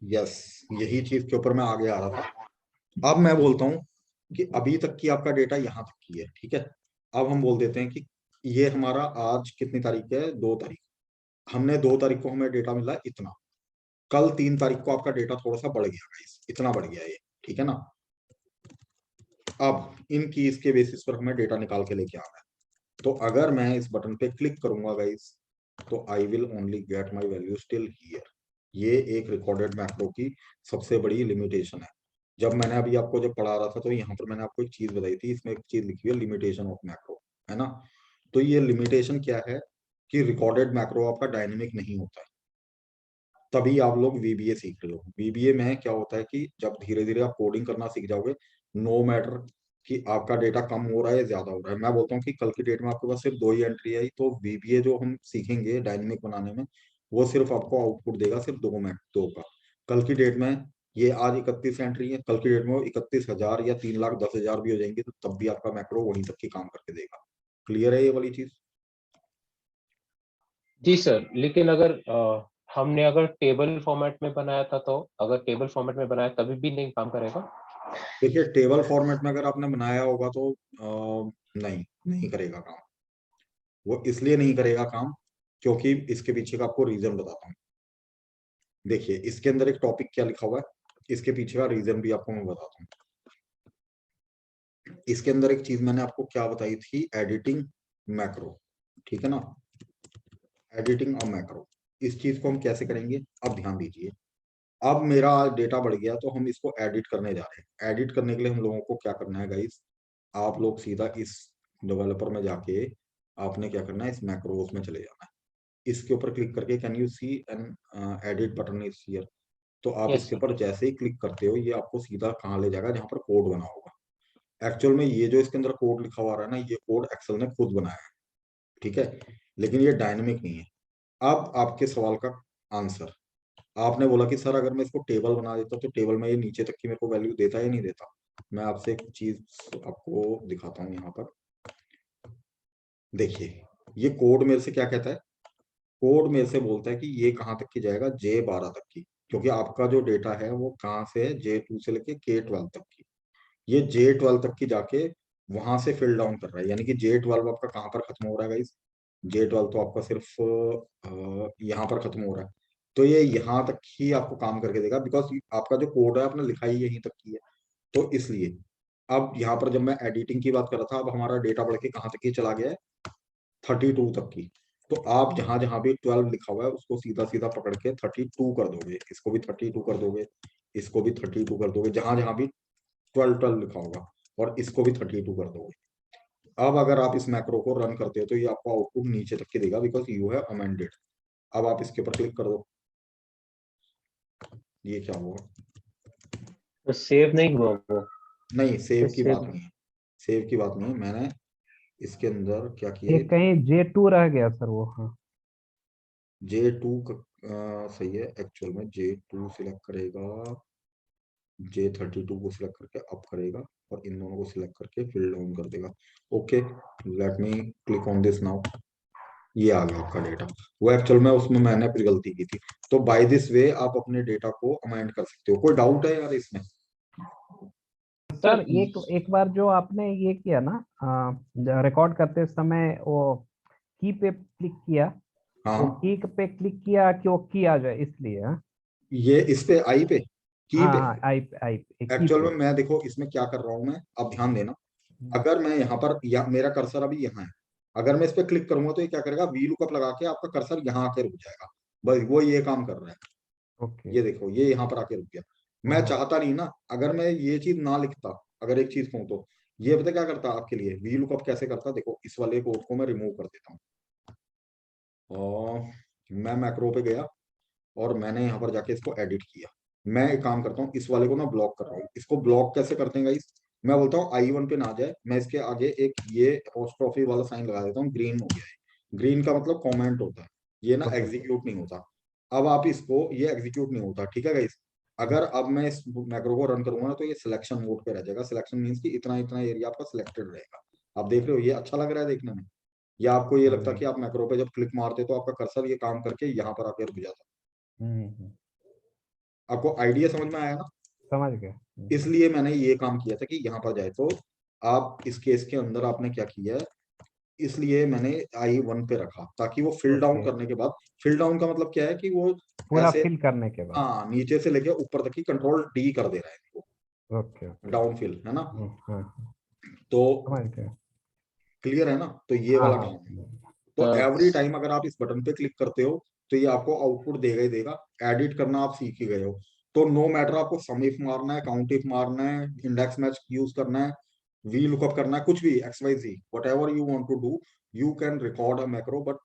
यस, यही चीज के ऊपर मैं आगे आ रहा था। अब मैं बोलता हूँ कि अभी तक की आपका डेटा यहाँ तक की है, ठीक है। अब हम बोल देते हैं कि ये हमारा आज कितनी तारीख है, 2 तारीख। हमने 2 तारीख को हमें डेटा मिला इतना, कल 3 तारीख को आपका डेटा थोड़ा सा बढ़ गया गाइस, इतना बढ़ गया ये, ठीक है ना। अब इन कीज के बेसिस पर हमें डेटा निकाल के लेके आना है। तो अगर मैं इस बटन पे क्लिक करूंगा गाइस तो I will only get my value still here. ये एक रिकॉर्डेड मैक्रो की सबसे बड़ी लिमिटेशन है। जब मैंने अभी आपको जब पढ़ा रहा था तो यहाँ पर मैंने आपको एक चीज बताई थी, इसमें एक चीज लिखी है लिमिटेशन ऑफ मैक्रो, है ना। तो ये लिमिटेशन क्या है कि रिकॉर्डेड मैक्रो आपका डायनेमिक नहीं होता है। तभी आप लोग वीबीए सीख रहे हो। वीबीए में क्या होता है कि जब धीरे धीरे आप कोडिंग करना सीख जाओगे, नो मैटर कि आपका डेटा कम हो रहा है या ज्यादा हो रहा है। मैं बोलता हूँ कि कल की डेट में आपके पास सिर्फ 2 ही एंट्री आई तो वीबीए जो हम सीखेंगे डायनेमिक बनाने में वो सिर्फ आपको आउटपुट देगा सिर्फ 2 का। कल की डेट में ये आज 31 एंट्री है, कल की डेट में 31,000 या 3,10,000 भी हो जाएंगे तो तब भी आपका मैक्रो वहीं तक की काम करके देगा। क्लियर है ये वाली चीज? जी सर, लेकिन अगर हमने अगर टेबल फॉर्मेट में बनाया था, तो अगर टेबल फॉर्मेट में बनाया तभी भी नहीं काम करेगा? देखिए टेबल फॉर्मेट में अगर आपने बनाया होगा तो नहीं नहीं करेगा काम। वो इसलिए नहीं करेगा काम क्योंकि इसके पीछे का आपको रीजन बताता हूँ। देखिए इसके अंदर एक टॉपिक क्या लिखा हुआ है, इसके पीछे का रीजन भी आपको मैं बताता हूँ। इसके अंदर एक चीज मैंने आपको क्या बताई थी, एडिटिंग मैक्रो, ठीक है ना, एडिटिंग और मैक्रो। इस चीज को हम कैसे करेंगे, अब ध्यान दीजिए। अब मेरा डेटा बढ़ गया तो हम इसको एडिट करने जा रहे हैं। एडिट करने के लिए हम लोगों को क्या करना है गाइस, आप लोग सीधा इस डेवलपर में जाके आपने क्या करना है, इस मैक्रोस में चले जाना है। इसके ऊपर क्लिक करके can you see an edit button is here, तो आप यस इसके सर। ऊपर जैसे ही क्लिक करते हो ये आपको सीधा कहाँ ले जाएगा, जहाँ पर कोड बना होगा। एक्चुअल में ये जो इसके अंदर कोड लिखा हुआ रहा है ना, ये कोड एक्सेल ने खुद बनाया है, ठीक है, लेकिन ये डायनेमिक नहीं है। अब आपके सवाल का आंसर, आपने बोला कि सर अगर मैं इसको टेबल बना देता तो टेबल में ये नीचे तक की मेरे को वैल्यू देता या नहीं देता। मैं आपसे एक चीज आपको दिखाता हूँ यहाँ पर। देखिए ये कोड मेरे से क्या कहता है, कोड मेरे से बोलता है कि ये कहाँ तक की जाएगा, J12 तक की, क्योंकि आपका जो डेटा है वो कहाँ से है, J2 से लेके K12 तक की। ये J12 तक की जाके वहां से फिल डाउन कर रहा है, यानी कि J12 आपका कहाँ पर खत्म हो रहा है गाइस, J12 तो आपका सिर्फ यहाँ पर खत्म हो रहा है। तो ये यहाँ तक ही आपको काम करके देगा, बिकॉज आपका जो कोड है आपने लिखा ही यहीं तक की है। तो इसलिए अब यहाँ पर जब मैं एडिटिंग की बात कर रहा था, अब हमारा डेटा बढ़ के कहाँ तक ही चला गया है, 32 तक की। तो आप जहां जहां भी 12 लिखा हुआ है उसको सीधा सीधा पकड़ के 32 कर दोगे, इसको भी 32 कर दोगे, इसको भी 32 कर दोगे, जहां जहां भी 12 लिखा होगा, और इसको भी 32 कर दोगे। अब अगर आप इस मैक्रो को रन करते हो तो ये आपको आउटपुट नीचे तक के देगा, बिकॉज यू हैव अमेंडेड। अब आप इसके ऊपर क्लिक कर दो, ये क्या हुआ, तो सेव नहीं हुआ वो? नहीं सेव की बात सेव। नहीं है, सेव की बात नहीं है। मैंने इसके अंदर क्या किया ये है, कहीं J2 रह गया सर वो। हाँ J2 सही है, एक्चुअल में J2 सिलेक्ट करेगा, J32 को सिलेक्ट करके अप करेगा और इन दोनों को सिलेक्ट करके फिल डाउन कर देगा। Okay, let me click on this now. ये आ गया आपका डेटा, वो एक्चुअल में उसमें मैंने अपनी गलती की थी। तो बाय दिस वे आप अपने डेटा को अमेंड कर सकते हो। कोई डाउट है यार इसमें? सर, एक एक बार जो आपने ये किया ना, रिकॉर्ड करते समय वो की पे क्लिक किया, वो हाँ की पे क्लिक किया कि वो की आ जाए इसलिए। हाँ ये इस पे आई पे, की हाँ पे, हाँ, आई पे की एक्चुअल पे। में मैं देखो इसमें क्या कर रहा हूँ मैं, अब ध्यान देना। अगर मैं यहाँ पर मेरा कर्सर अभी यहाँ है, अगर मैं इस पे क्लिक करूंगा तो ये क्या करेगा, वी लुकअप लगा के आपका कर्सर यहाँ आके रुक जाएगा। बस वो ये काम कर रहा है। ओके। ये देखो ये यहाँ पर आके रुक गया। मैं हाँ चाहता नहीं ना, अगर मैं ये चीज ना लिखता, अगर एक चीज कहूँ तो ये पता क्या करता आपके लिए, वी लुकअप कैसे करता, देखो इस वाले कोड को मैं रिमूव कर देता हूँ और मैं मैक्रो पे गया और मैंने यहाँ पर जाके इसको एडिट किया। मैं एक काम करता हूँ, इस वाले को मैं ब्लॉक कर रहा हूँ। इसको ब्लॉक कैसे करते हैं गाइस, मैं बोलता हूँ I1 पे ना जाए, मैं इसके आगे एक ये अपोस्ट्रोफी वाला साइन लगा देता हूँ, ग्रीन हो गया है। ग्रीन का मतलब कमेंट होता है, ये ना ओके। एग्जीक्यूट नहीं होता। अब आप इसको, ये एग्जीक्यूट नहीं होता, ठीक है गाइस। अगर अब मैं इस मैक्रो को रन करूंगा ना तो ये सिलेक्शन मोड पे रह जाएगा। सिलेक्शन मींस कि इतना इतना एरिया आपका सिलेक्टेड रहेगा। आप देख रहे हो ये अच्छा लग रहा है देखने में, या आपको ये लगता है कि आप मैक्रो पे जब क्लिक मारते तो आपका कर्सर ये काम करके यहाँ पर आकर रुक जाता। हम्म, आपको आइडिया समझ में आया ना? समझ गया। इसलिए मैंने ये काम किया था कि यहाँ पर जाए। तो आप इस केस के अंदर आपने क्या किया है, इसलिए मैंने I1 पे रखा ताकि वो फिल डाउन ओके, करने के बाद, फिल डाउन का मतलब क्या है कि वो पूरा ऐसे, फिल करने के बाद। हाँ नीचे से लेके ऊपर तक की कंट्रोल D कर दे रहा है वो, ओके ओके। डाउन फिल है ना। हाँ, तो समझ गया। क्लियर है ना, तो ये हाँ वाला हाँ काम है। तो एवरी टाइम अगर आप इस बटन पे क्लिक करते हो तो ये आपको आउटपुट देगा ही देगा। एडिट करना आप सीख ही गए हो, तो नो मैटर आपको सम इफ मारना है, काउंट इफ मारना है, इंडेक्स मैच यूज करना है, वी लुकअप करना है, कुछ भी XYZ whatever you want to do, you can record a macro. But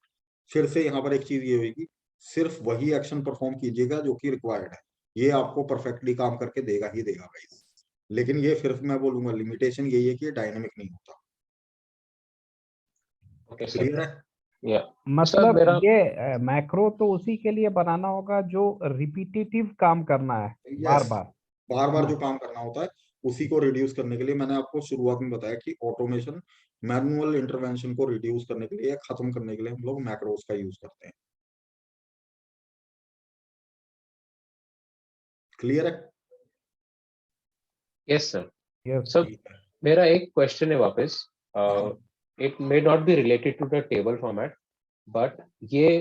फिर से यहाँ पर एक चीज ये होगी, सिर्फ वही एक्शन परफॉर्म कीजिएगा जो कि रिक्वायर्ड है। ये आपको परफेक्टली काम करके देगा ही देगा गाइस। लेकिन ये फिर मैं बोलूंगा लिमिटेशन यही है कि ये डायनेमिक नहीं होता। Okay sir. क्लियर है? या सर मतलब मेरा ये मैक्रो तो उसी के लिए बनाना होगा जो रिपीटेटिव काम करना है, बार यस, बार, बार है बार ना? जो काम करना होता है उसी को रिड्यूस करने के लिए मैंने आपको शुरुआत में बताया कि ऑटोमेशन मैनुअल इंटरवेंशन को रिड्यूस करने के लिए या खत्म करने के लिए हम लोग मैक्रोस का यूज करते हैं। क्लियर है? Yes sir. यस। सर ठीक है। मेरा एक क्वेश्चन है वापस, हाँ it may not be related to the table format, but ये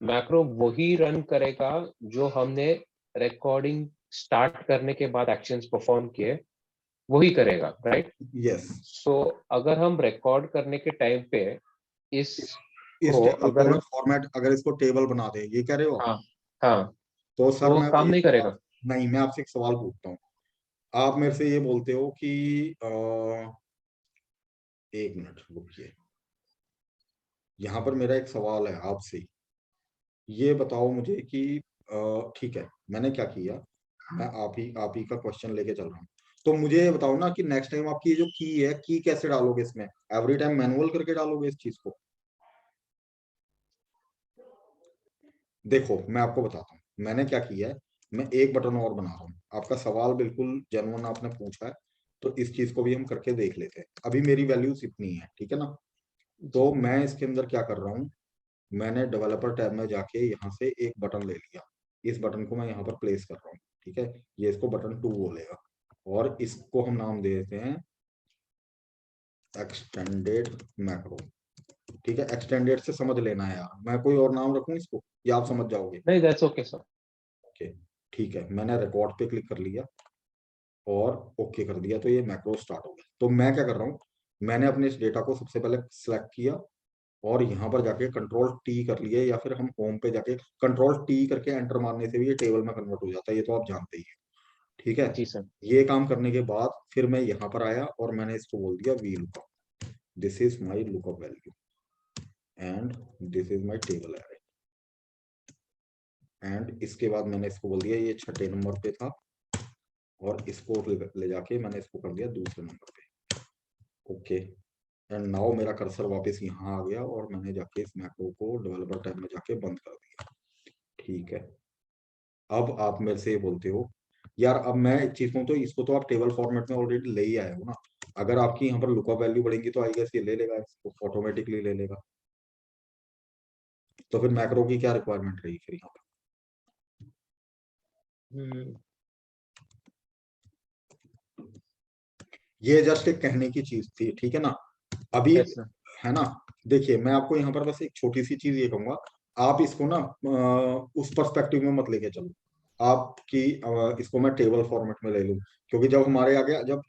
मैक्रो वही रन करेगा जो हमने रिकॉर्डिंग स्टार्ट करने के बाद एक्शंस परफॉर्म किए, वही करेगा, राइट? यस, सो अगर हम रिकॉर्ड करने के टाइम पे इस इसको टेबल को अगर अगर फॉर्मेट अगर इसको टेबल बना दे, ये कह रहे हो आप? हाँ हाँ, तो सर तो मैं काम वही नहीं सवाल, करेगा। नहीं मैं आपसे एक सवाल पूछता हूँ। आप मेरे से ये बोलते हो कि एक मिनट रुकिए, यहाँ पर मेरा एक सवाल है आपसे। ये बताओ मुझे कि ठीक है, मैंने क्या किया, मैं आप ही का क्वेश्चन लेके चल रहा हूँ। तो मुझे ये बताओ ना कि नेक्स्ट टाइम आपकी ये जो की है, की कैसे डालोगे इसमें? एवरी टाइम मैनुअल करके डालोगे इस चीज को? देखो मैं आपको बताता हूँ मैंने क्या किया है। मैं एक बटन और बना रहा हूँ। आपका सवाल बिल्कुल जेन्युइन आपने पूछा है, तो इस चीज को भी हम करके देख लेते हैं। अभी मेरी वैल्यूज इतनी है, ठीक है ना? जी तो मैं इसके अंदर क्या कर रहा हूँ, मैंने डेवलपर टैब में जाके यहाँ से एक बटन ले लिया। इस बटन को मैं यहाँ पर प्लेस कर रहा हूँ, ठीक है? ये इसको बटन 2 बोलेगा और इसको हम नाम दे देते हैं एक्सटेंडेड मैक्रो। ठीक है, एक्सटेंडेड से समझ लेना है यार, मैं कोई और नाम रखूं इसको या आप समझ जाओगे? नहीं, दैट्स ओके सर। ओके, ठीक है, मैंने रिकॉर्ड पे क्लिक कर लिया और ओके कर दिया, तो ये मैक्रो स्टार्ट हो गया। तो मैं क्या कर रहा हूँ, मैंने अपने इस डेटा को सबसे पहले सिलेक्ट किया और यहाँ पर जाके कंट्रोल टी कर लिए, या फिर हम होम पे जाके कंट्रोल टी करके एंटर मारने से भी ये टेबल में कन्वर्ट हो जाता है, ये तो आप जानते ही हैं। ठीक है, जी सर। ये काम करने के बाद फिर मैं यहाँ पर आया और मैंने इसको बोल दिया V lookup, this is my lookup value and this is my table array. And इसके बाद मैंने इसको बोल दिया ये 6ठे नंबर पे था और इसको ले जाके मैंने इसको कर दिया दूसरे नंबर पे। ओके, एंड नाउ मेरा कर्सर वापस यहाँ आ गया और मैंने जाके इस मैक्रो को डेवलपर टैब में जाके बंद कर दिया। ठीक है, अब आप मेरे से ये बोलते हो यार, अब मैं एक चीज कहूँ, तो इसको तो आप टेबल फॉर्मेट में ऑलरेडी ले ही आए हो ना। अगर आपकी यहाँ पर लुकअप वैल्यू बढ़ेगी तो आई गेस ये ले लेगा, इसको ऑटोमेटिकली ले लेगा। तो फिर मैक्रो की क्या रिक्वायरमेंट रहेगी फिर यहाँ हम्म, पर? ये जस्ट एक कहने की चीज थी, ठीक है ना? अभी यस सर। है ना, देखिए मैं आपको यहाँ पर बस एक छोटी सी चीज ये कहूंगा, आप इसको ना उस पर्सपेक्टिव में मत लेके चलो आपकी इसको मैं टेबल फॉर्मेट में ले लूं, क्योंकि जब हमारे आगे जब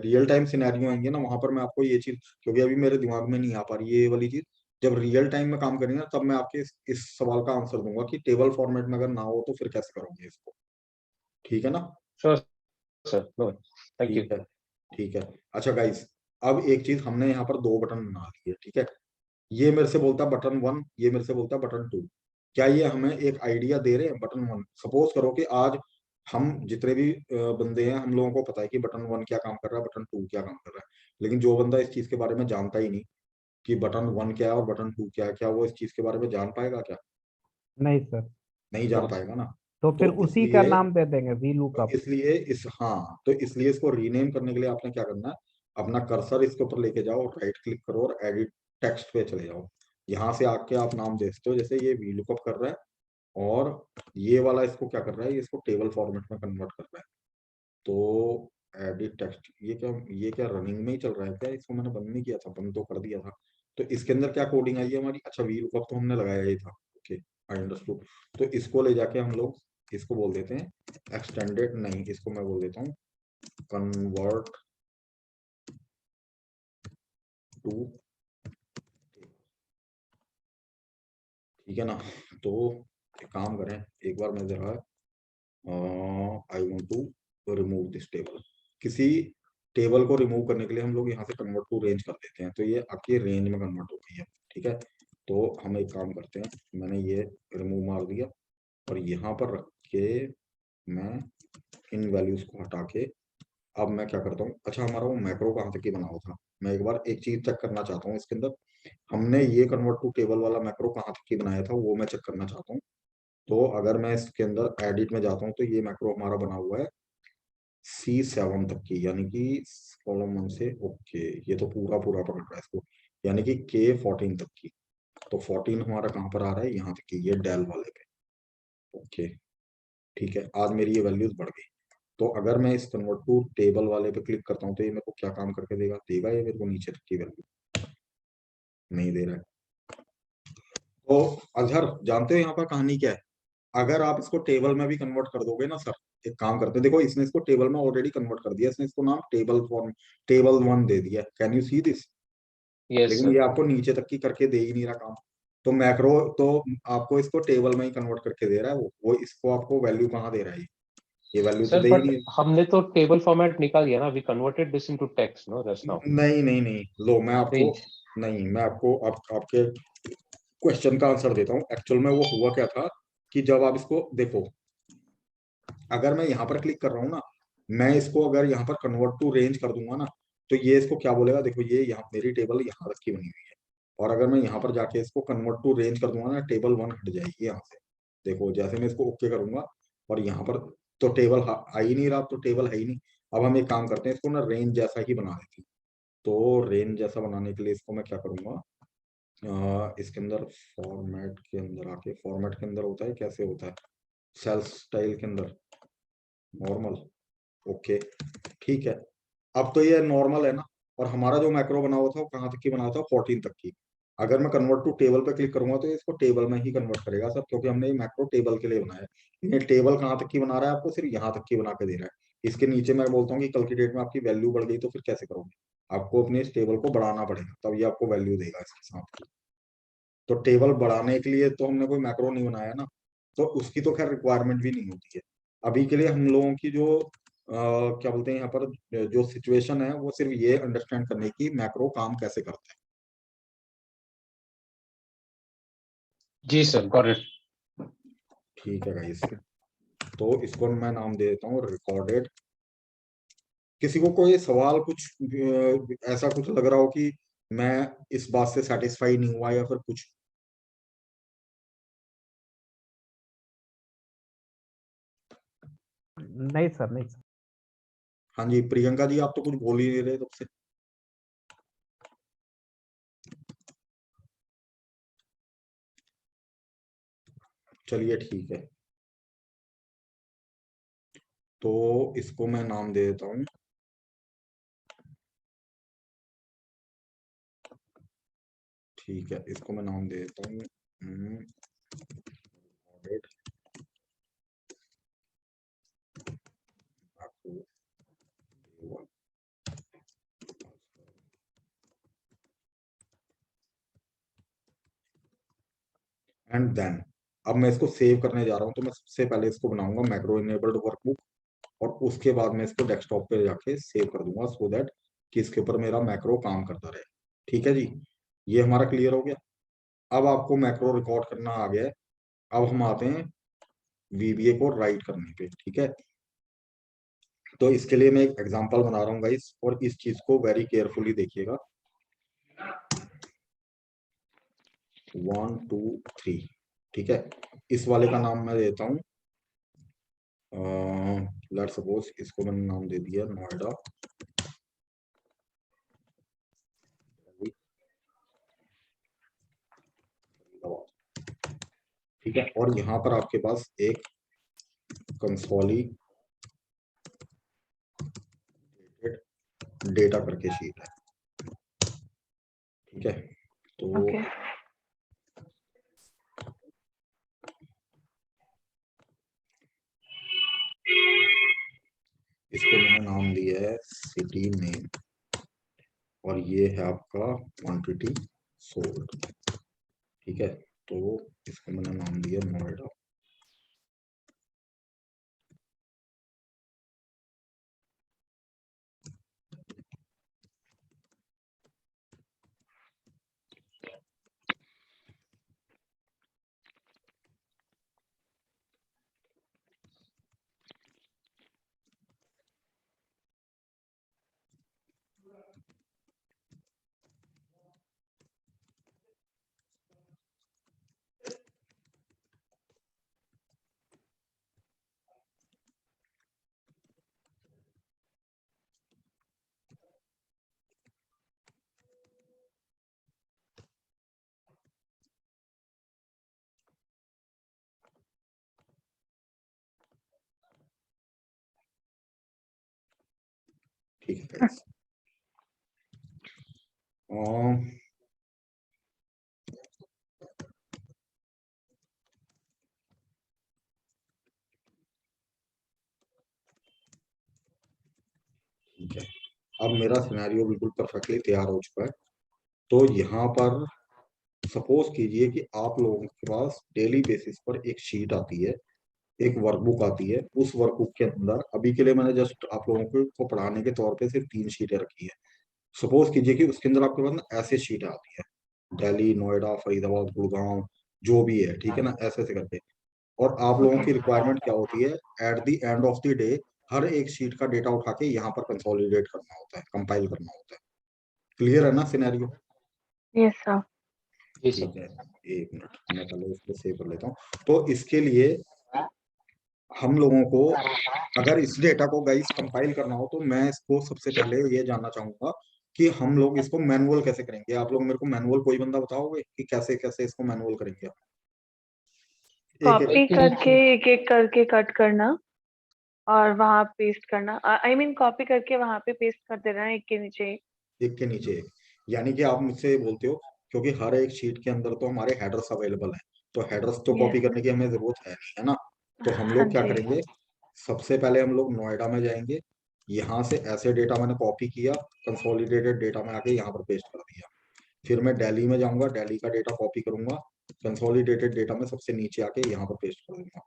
रियल टाइम सिनेरियो आएंगे ना, वहां पर मैं आपको ये चीज, क्योंकि अभी मेरे दिमाग में नहीं आ पा रही ये वाली चीज, जब रियल टाइम में काम करेंगे ना तब मैं आपके इस सवाल का आंसर दूंगा कि टेबल फॉर्मेट में अगर ना हो तो फिर कैसे करोगे इसको। ठीक है ना? Sure sir, no, thank you. ठीक है, ठीक है। अच्छा गाइस, अब एक चीज, हमने यहाँ पर दो बटन बना लिए, ठीक है? ये मेरे से बोलता है बटन 1, ये मेरे से बोलता है बटन 2। क्या ये हमें एक आइडिया दे रहे हैं? बटन 1, सपोज करो कि आज हम जितने भी बंदे हैं, हम लोगों को पता है कि बटन 1 क्या काम कर रहा है, बटन 2 क्या काम कर रहा है, लेकिन जो बंदा इस चीज के बारे में जानता ही नहीं कि बटन 1 क्या है और बटन 2 क्या है, क्या वो इस चीज के बारे में जान पाएगा क्या? नहीं सर। नहीं जान पाएगा ना। तो फिर तो उसी का इसलिए, नाम दे देंगे वी तो लुकअप। इसलिए इस हाँ, तो इसलिए इसको रीनेम करने के लिए आपने क्या करना है, अपना कर्सर इसके ऊपर लेके जाओ, राइट क्लिक करो और एडिट टेक्स्ट पे चले जाओ। यहाँ से आके आप नाम दे सकते हो, जैसे ये वी लुकअप कर रहा है और ये वाला इसको क्या कर रहा है, ये इसको टेबल फॉर्मेट में कन्वर्ट कर रहा है। तो एडिट टेक्स्ट, ये क्या रनिंग में ही चल रहा है क्या? इसको मैंने बंद नहीं किया था, बंद तो कर दिया था। तो इसके अंदर क्या कोडिंग आई है हमारी? अच्छा, वी लुकअप तो हमने लगाया ही था। Okay, I understood. तो इसको ले जाके हम लोग इसको बोल देते हैं एक्सटेंडेड, नहीं इसको मैं बोल देता हूँ कन्वर्ट टू। ठीक है ना? तो एक काम करें, एक बार मैं जरा I want to remove this table. किसी टेबल को रिमूव करने के लिए हम लोग यहाँ से कन्वर्ट टू रेंज कर देते हैं, तो ये आपकी रेंज में कन्वर्ट हो गई है। ठीक है, तो हम एक काम करते हैं, मैंने ये रिमूव मार दिया और यहाँ पर रख के मैं इन वैल्यूज को हटा के अब मैं क्या करता हूँ, अच्छा हमारा वो मैक्रो कहाँ तक ही बना हुआ था, मैं एक बार एक चीज चेक करना चाहता हूँ इसके अंदर, हमने ये कन्वर्ट टू टेबल वाला मैक्रो कहाँ तक ही बनाया था वो मैं चेक करना चाहता हूँ। तो अगर मैं इसके अंदर एडिट में जाता हूँ तो ये मैक्रो हमारा बना हुआ है C7 तक की, यानी कि कॉलम 1 से, ओके ये तो पूरा पूरा पकड़ रहा है इसको, यानी कि K14 तक की। तो 14 हमारा कहाँ पर आ रहा है, यहाँ तक की, ये डेल वाले पे। ओके ठीक है, आज मेरी ये वैल्यूज बढ़ गई। तो अगर मैं इस कन्वर्ट टू टेबल वाले पे क्लिक करता हूँ तो ये मेरे को क्या काम करके देगा, ये मेरे को नीचे तक की वैल्यू नहीं दे रहा है। तो अजहर जानते हो यहाँ पर कहानी क्या है, अगर आप इसको टेबल में भी कन्वर्ट कर दोगे ना सर, एक काम करते हैं, देखो इसने इसको टेबल में ऑलरेडी कन्वर्ट कर दिया, इसने इसको नाम टेबल फॉर्म, टेबल 1 दे दिया, can you see this. Yes लेकिन सर। ये आपको नीचे तक की करके दे ही नहीं रहा काम। तो मैक्रो तो आपको इसको टेबल में ही कन्वर्ट करके दे रहा है, वो इसको आपको वैल्यू कहाँ दे रहा है, ये वैल्यू तो सर दे ही बट नहीं हमने तो टेबल फॉर्मेट निकाल दिया ना, we converted this into text no just now. नहीं नहीं नहीं, लो मैं आपको, नहीं। नहीं मैं आपको आपके क्वेश्चन का आंसर देता हूँ। एक्चुअल में वो हुआ क्या था कि जब आप इसको देखो, अगर मैं यहाँ पर क्लिक कर रहा हूँ ना, मैं इसको अगर यहाँ पर कन्वर्ट टू रेंज कर दूंगा ना, तो ये इसको क्या बोलेगा, देखो ये यहाँ मेरी टेबल यहाँ तक की बनी हुई है, और अगर मैं यहाँ पर जाके इसको कन्वर्ट टू रेंज कर दूंगा ना, टेबल 1 हट जाएगी यहाँ से। देखो जैसे मैं इसको ओके करूंगा और यहाँ पर, तो टेबल आ ही नहीं रहा, तो टेबल है ही नहीं। अब हम एक काम करते हैं, इसको ना रेंज जैसा ही बना देते हैं। तो रेंज जैसा बनाने के लिए इसको मैं क्या करूंगा, इसके अंदर फॉर्मेट के अंदर आके, फॉर्मेट के अंदर होता है कैसे होता है, सेल स्टाइल के अंदर नॉर्मल, ओके ठीक है। अब तो ये नॉर्मल है ना, और हमारा जो मैक्रो बना हुआ था वो कहाँ तक की बना था, 14 तक की। अगर मैं कन्वर्ट टू टेबल पे क्लिक करूंगा तो ये इसको टेबल में ही कन्वर्ट करेगा सर, क्योंकि हमने ये मैक्रो टेबल के लिए बनाया है। ये टेबल कहाँ तक की बना रहा है, आपको सिर्फ यहाँ तक की बना के दे रहा है। इसके नीचे मैं बोलता हूँ कि कल की डेट में आपकी वैल्यू बढ़ गई तो फिर कैसे करोगे, आपको अपने इस टेबल को बढ़ाना पड़ेगा, तब ये आपको वैल्यू देगा इसके साथ। तो टेबल बढ़ाने के लिए तो हमने कोई मैक्रो नहीं बनाया ना, तो उसकी तो खैर रिक्वायरमेंट भी नहीं होती है। अभी के लिए हम लोगों की जो क्या बोलते हैं यहाँ पर जो सिचुएशन है, वो सिर्फ ये अंडरस्टैंड करने की मैक्रो काम कैसे करता है। जी सर, गॉट इट। ठीक है गाइस, तो इसको मैं नाम दे देता हूँ रिकॉर्डेड। किसी को कोई सवाल कुछ ऐसा कुछ लग रहा हो कि मैं इस बात से सेटिस्फाई नहीं हुआ या फिर कुछ। नहीं सर, नहीं सर। हाँ जी प्रियंका जी, आप तो कुछ बोल ही नहीं रहे तब से। चलिए ठीक है, तो इसको मैं नाम दे देता हूँ, ठीक है इसको मैं नाम दे देता हूँ audit macro A1। And then अब मैं इसको सेव करने जा रहा हूँ, तो मैं सबसे पहले इसको बनाऊंगा मैक्रो इनेबल्ड वर्कबुक, और उसके बाद मैं इसको डेस्कटॉप पे जाके सेव कर दूंगा, सो दैट कि इसके ऊपर मेरा मैक्रो काम करता रहे। ठीक है जी, ये हमारा क्लियर हो गया। अब आपको मैक्रो रिकॉर्ड करना आ गया है। अब हम आते हैं वीबीए को राइट करने पे, ठीक है। तो इसके लिए मैं एक एग्जांपल बना रहा हूँ गाइस, और इस चीज को वेरी केयरफुली देखिएगा। 1 2 3, ठीक है। इस वाले का नाम मैं देता हूँ, लेट सपोज इसको मैंने नाम दे दिया नोएडा। ठीक है, और यहाँ पर आपके पास एक कंसोलिडेटेड डेटा करके शीट है, ठीक है। तो Okay. इसको मैंने नाम दिया है सिटी नेम, और ये है आपका क्वांटिटी सोल्ड, ठीक है। तो इसको मैंने नाम दिया नोएडा। ठीक है गाइस। ठीक है, अब मेरा सिनेरियो बिल्कुल परफेक्टली तैयार हो चुका है। तो यहाँ पर सपोज कीजिए कि आप लोगों के पास डेली बेसिस पर एक शीट आती है, एक वर्कबुक आती है। उस वर्कबुक के अंदर अभी के लिए मैंने जस्ट आप लोगों को पढ़ाने के तौर पे सिर्फ 3 शीटें रखी है। सपोज कीजिए कि उसके अंदर आपके पास ना ऐसे शीट आती है, दिल्ली, नोएडा, फरीदाबाद, गुड़गांव, जो भी है, ठीक है ना, ऐसे ऐसे करके। और आप लोगों Okay. की रिक्वायरमेंट क्या होती है, at the end of the day हर एक शीट का डेटा उठा के यहाँ पर कंसोलिडेट करना होता है, कंपाइल करना होता है। क्लियर है ना सिनेरियो? Yes, sir. जी ठीक सर। है, एक मिनट मैं पहले इसको सेव कर लेता हूँ। तो इसके लिए हम लोगों को अगर इस डेटा को गाइस कंपाइल करना हो तो मैं इसको सबसे पहले ये जानना चाहूंगा कि हम लोग इसको मैनुअल कैसे करेंगे। आप लोग मेरे को मैनुअल कोई बंदा बताओगे कि कैसे कैसे इसको मैनुअल करेंगे? एक कॉपी एक करके एक एक करके कट करना और वहां पेस्ट करना। आई मीन कॉपी करके वहां पे पेस्ट कर देना एक के नीचे एक। एक के नीचे एक, यानी कि आप मुझसे ये बोलते हो क्योंकि हर एक शीट के अंदर तो हमारे हेडर्स अवेलेबल हैं, तो हेडर्स तो Yes. कॉपी करने की हमें जरूरत है नहीं, है ना। तो हम हाँ लोग क्या जी। करेंगे, सबसे पहले हम लोग नोएडा में जाएंगे। यहाँ से ऐसे डेटा मैंने कॉपी किया, कंसोलिडेटेड डेटा में आके यहाँ पर पेस्ट कर दिया। फिर मैं दिल्ली में जाऊंगा, दिल्ली का डेटा कॉपी करूंगा, कंसोलिडेटेड डेटा में सबसे नीचे आके यहाँ पर पेस्ट कर दूंगा,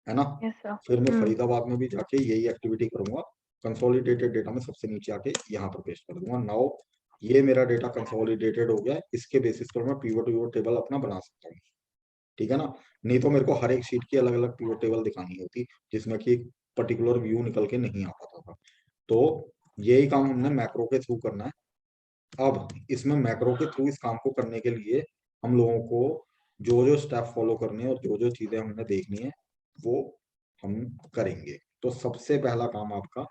है ना। Yes sir. फिर मैं फरीदाबाद में भी जाके यही एक्टिविटी करूंगा, कंसोलिडेटेड डेटा में सबसे नीचे आके यहाँ पर पेस्ट कर दूंगा। नाउ ये मेरा डेटा कंसोलिडेटेड हो गया है, इसके बेसिस पर मैं पिवट टेबल अपना बना सकता हूँ, ठीक है ना। नहीं तो मेरे को हर एक शीट की अलग अलग पिवट टेबल दिखानी होती, जिसमें कि एक पर्टिकुलर व्यू निकल के नहीं आ पाता था। तो यही काम हमने मैक्रो के थ्रू करना है। अब इसमें मैक्रो के थ्रू इस काम को करने के लिए हम लोगों को जो जो स्टेप फॉलो करने हैं और जो जो चीजें हमने देखनी है वो हम करेंगे। तो सबसे पहला काम आपका,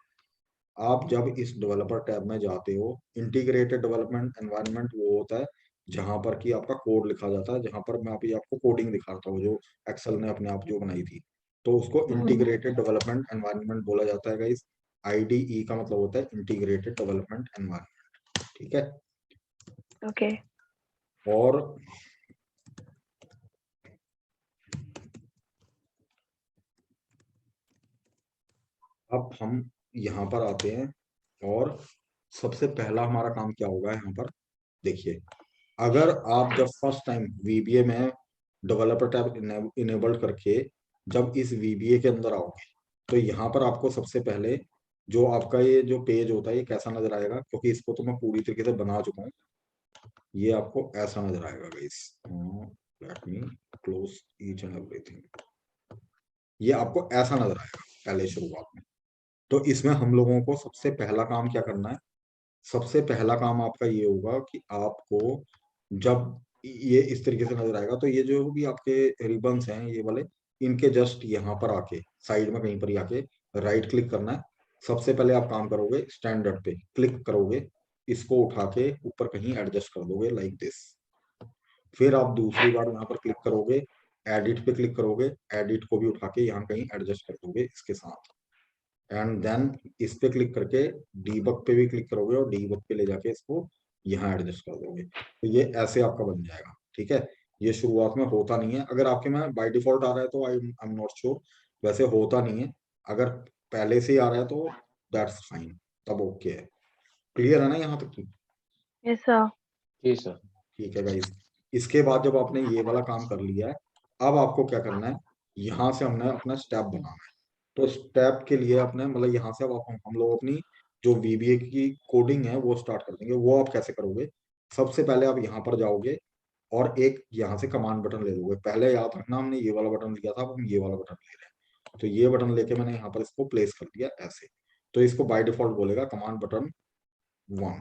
आप जब इस डेवलपर टैब में जाते हो, इंटीग्रेटेड डेवलपमेंट एनवायरनमेंट वो होता है जहां पर कि आपका कोड लिखा जाता है, जहां पर मैं अभी आपको कोडिंग दिखाता हूँ जो एक्सेल ने अपने आप जो बनाई थी। तो उसको इंटीग्रेटेड डेवलपमेंट एनवायरनमेंट बोला जाता है गाइस। IDE का मतलब होता है इंटीग्रेटेड डेवलपमेंट एनवायरनमेंट, ठीक है। ओके। और अब हम यहाँ पर आते हैं और सबसे पहला हमारा काम क्या होगा यहाँ पर, देखिए। अगर आप जब फर्स्ट टाइम VBA में डेवलपर टैब इनेबल्ड करके जब इस VBA के अंदर आओगे तो यहाँ पर आपको सबसे पहले जो आपका ये जो पेज होता है ये कैसा नजर आएगा, क्योंकि इसको तो मैं पूरी तरीके से बना चुका हूँ। ये आपको ऐसा नजर आएगा guys. Let me close each and everything. ये आपको ऐसा नजर आएगा पहले शुरुआत में। तो इसमें हम लोगों को सबसे पहला काम क्या करना है, सबसे पहला काम आपका ये होगा कि आपको जब ये इस तरीके से नजर आएगा तो ये जो भी आपके रिबन्स हैं ये वाले, इनके जस्ट यहाँ पर आके साइड में कहीं पर ही आके राइट क्लिक करना है। सबसे पहले आप काम करोगे स्टैंडर्ड पे क्लिक करोगे, इसको उठा के ऊपर कहीं एडजस्ट कर दोगे लाइक दिस। फिर आप दूसरी बार यहाँ पर क्लिक करोगे, एडिट पे क्लिक करोगे, एडिट को भी उठा के यहाँ कहीं एडजस्ट कर दोगे इसके साथ। एंड देन इस पे क्लिक करके डीबग पे भी क्लिक करोगे और डीबग पे ले जाके इसको यहाँ एडजस्ट कर दोगे। तो ये ऐसे आपका बन जाएगा, ठीक है। ये शुरुआत में होता नहीं है, अगर आपके में बाय डिफॉल्ट आ रहा है तो आई एम नॉट श्योर, वैसे होता नहीं है। अगर पहले से ही आ रहा है तो दैट्स फाइन, तब ओके है। क्लियर है ना यहाँ तक की? Yes sir. जी सर। ठीक है गाइस। इसके बाद जब आपने ये वाला काम कर लिया है, अब आपको क्या करना है, यहाँ से हमने अपना स्टेप बनाना है। तो स्टेप के लिए अपने मतलब यहाँ से अब हम लोग अपनी जो VBA की कोडिंग है वो स्टार्ट कर देंगे। वो आप कैसे करोगे, सबसे पहले आप यहाँ पर जाओगे और एक यहाँ से कमांड बटन ले लोगे। पहले याद रखना हमने ये वाला बटन लिया था, अब हम ये वाला बटन ले रहे हैं। तो ये बटन लेके मैंने यहाँ पर इसको प्लेस कर दिया ऐसे। तो इसको बाय डिफॉल्ट बोलेगा कमांड बटन 1।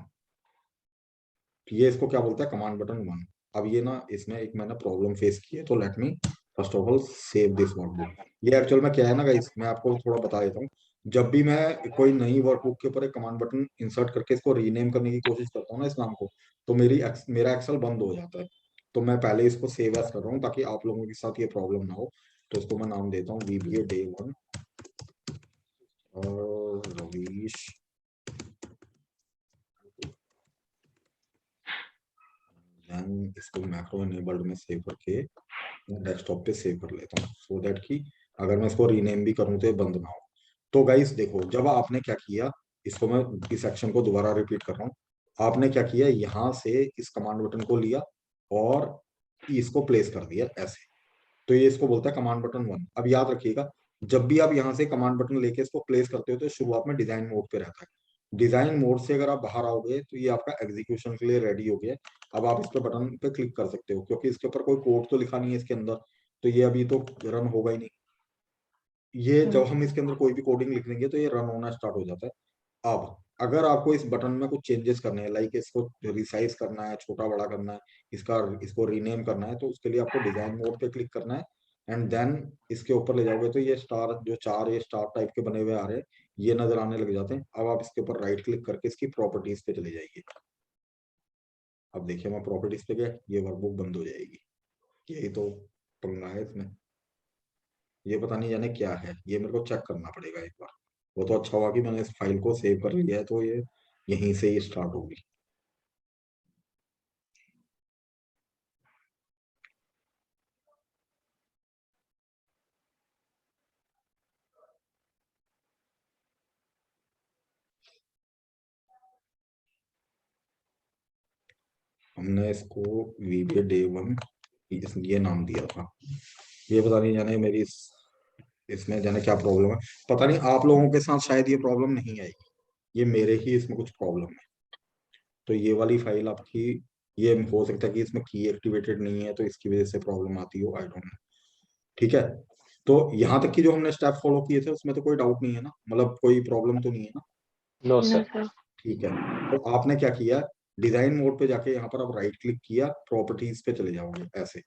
ये इसको क्या बोलता है, कमांड बटन 1। अब ये ना इसमें एक मैंने प्रॉब्लम फेस की है, तो let me first of all save this workbook. ये एक्चुअल में क्या है ना गाइस, मैं आपको थोड़ा बता देता हूँ। जब भी मैं कोई नई वर्कबुक के ऊपर एक कमांड बटन इंसर्ट करके इसको रीनेम करने की कोशिश करता हूँ ना इस नाम को, तो मेरा एक्सेल बंद हो जाता है। तो मैं पहले इसको सेव एज कर रहा हूँ ताकि आप लोगों के साथ ये प्रॉब्लम ना हो। तो इसको मैं नाम देता हूँ VBA Day 1 रवीश इसको मैक्रो इनेबल्ड में सेव करके डेस्कटॉप पे सेव कर लेता हूँ, सो दैट कि अगर मैं इसको रीनेम भी करूँ तो ये बंद ना हो। तो गाइस देखो, जब आपने क्या किया, इसको मैं इस एक्शन को दोबारा रिपीट कर रहा हूँ। आपने क्या किया, यहाँ से इस कमांड बटन को लिया और इसको प्लेस कर दिया ऐसे, तो ये इसको बोलता है कमांड बटन 1। अब याद रखिएगा, जब भी आप यहाँ से कमांड बटन लेके इसको प्लेस करते हो तो शुरुआत में डिजाइन मोड पे रहता है। डिजाइन मोड से अगर आप बाहर आओगे तो ये आपका एग्जीक्यूशन के लिए रेडी हो गया। अब आप इस पे बटन पे क्लिक कर सकते हो, क्योंकि इसके ऊपर कोई कोड तो लिखा नहीं है इसके अंदर, तो ये अभी तो रन होगा ही नहीं। ये जब हम इसके अंदर कोई भी कोडिंग लिख देंगे तो ये रन होना स्टार्ट हो जाता है। अब अगर आपको इस बटन में कुछ चेंजेस करने हैं, लाइक इसको रिसाइज करना है, छोटा बड़ा करना है, इसको रीनेम करना है, तो उसके लिए आपको डिजाइन मोड पे क्लिक करना है एंड देन इसके ऊपर ले जाओगे तो ये स्टार, जो चार ये स्टार टाइप के बने हुए आ रहे हैं, ये नजर आने लग जाते हैं। अब आप इसके ऊपर राइट क्लिक करके इसकी प्रॉपर्टीज पे चले जाइए। अब देखिए मैं प्रॉपर्टीज पे गया, ये वर्कबुक बंद हो जाएगी। यही तो पंगा है इसमें, ये पता नहीं जाने क्या है, ये मेरे को चेक करना पड़ेगा एक बार। वो तो अच्छा हुआ कि मैंने इस फाइल को सेव कर लिया है, तो ये यहीं से ही स्टार्ट होगी। हमने इसको वीबीए डे 1 ये नाम दिया था। ये पता नहीं जाने मेरी इसमें जाने क्या प्रॉब्लम है। पता नहीं आप लोगों के साथ शायद ये प्रॉब्लम नहीं आएगी, ये मेरे ही इसमें कुछ प्रॉब्लम है। तो ये वाली फाइल आपकी, ये हो सकता है कि इसमें की एक्टिवेटेड नहीं है तो इसकी वजह से प्रॉब्लम आती हो, आई डोंट नो। ठीक है, तो यहाँ तक की जो हमने स्टेप फॉलो किए थे उसमें तो कोई डाउट नहीं है ना, मतलब कोई प्रॉब्लम तो नहीं है ना? No No, sir. sir. ठीक है, तो आपने क्या किया, डिजाइन मोड पे जाके यहाँ पर आप राइट क्लिक किया, प्रॉपर्टीज पे चले जाओगे ऐसे,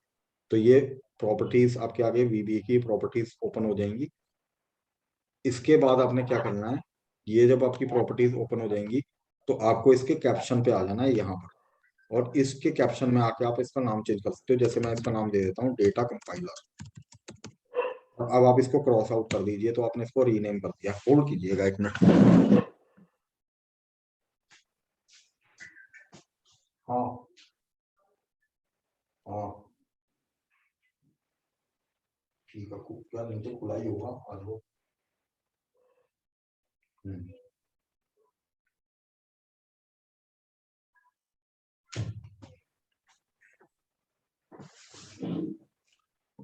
तो ये प्रॉपर्टीज आपके आगे वीबीए की प्रॉपर्टीज ओपन हो जाएंगी। इसके बाद आपने क्या करना है, ये जब आपकी प्रॉपर्टीज ओपन हो जाएंगी तो आपको इसके कैप्शन पे आ जाना है यहाँ पर, और इसके कैप्शन में आके आप इसका नाम चेंज कर सकते हो। जैसे मैं इसका नाम दे देता हूँ डेटा कंपाइलर। अब आप इसको क्रॉस आउट कर दीजिए, तो आपने इसको रीनेम कर दिया। होल्ड कीजिएगा 1 मिनट। हाँ हाँ ठीक है, क्या नीचे खुला ही होगा, आ जाओ।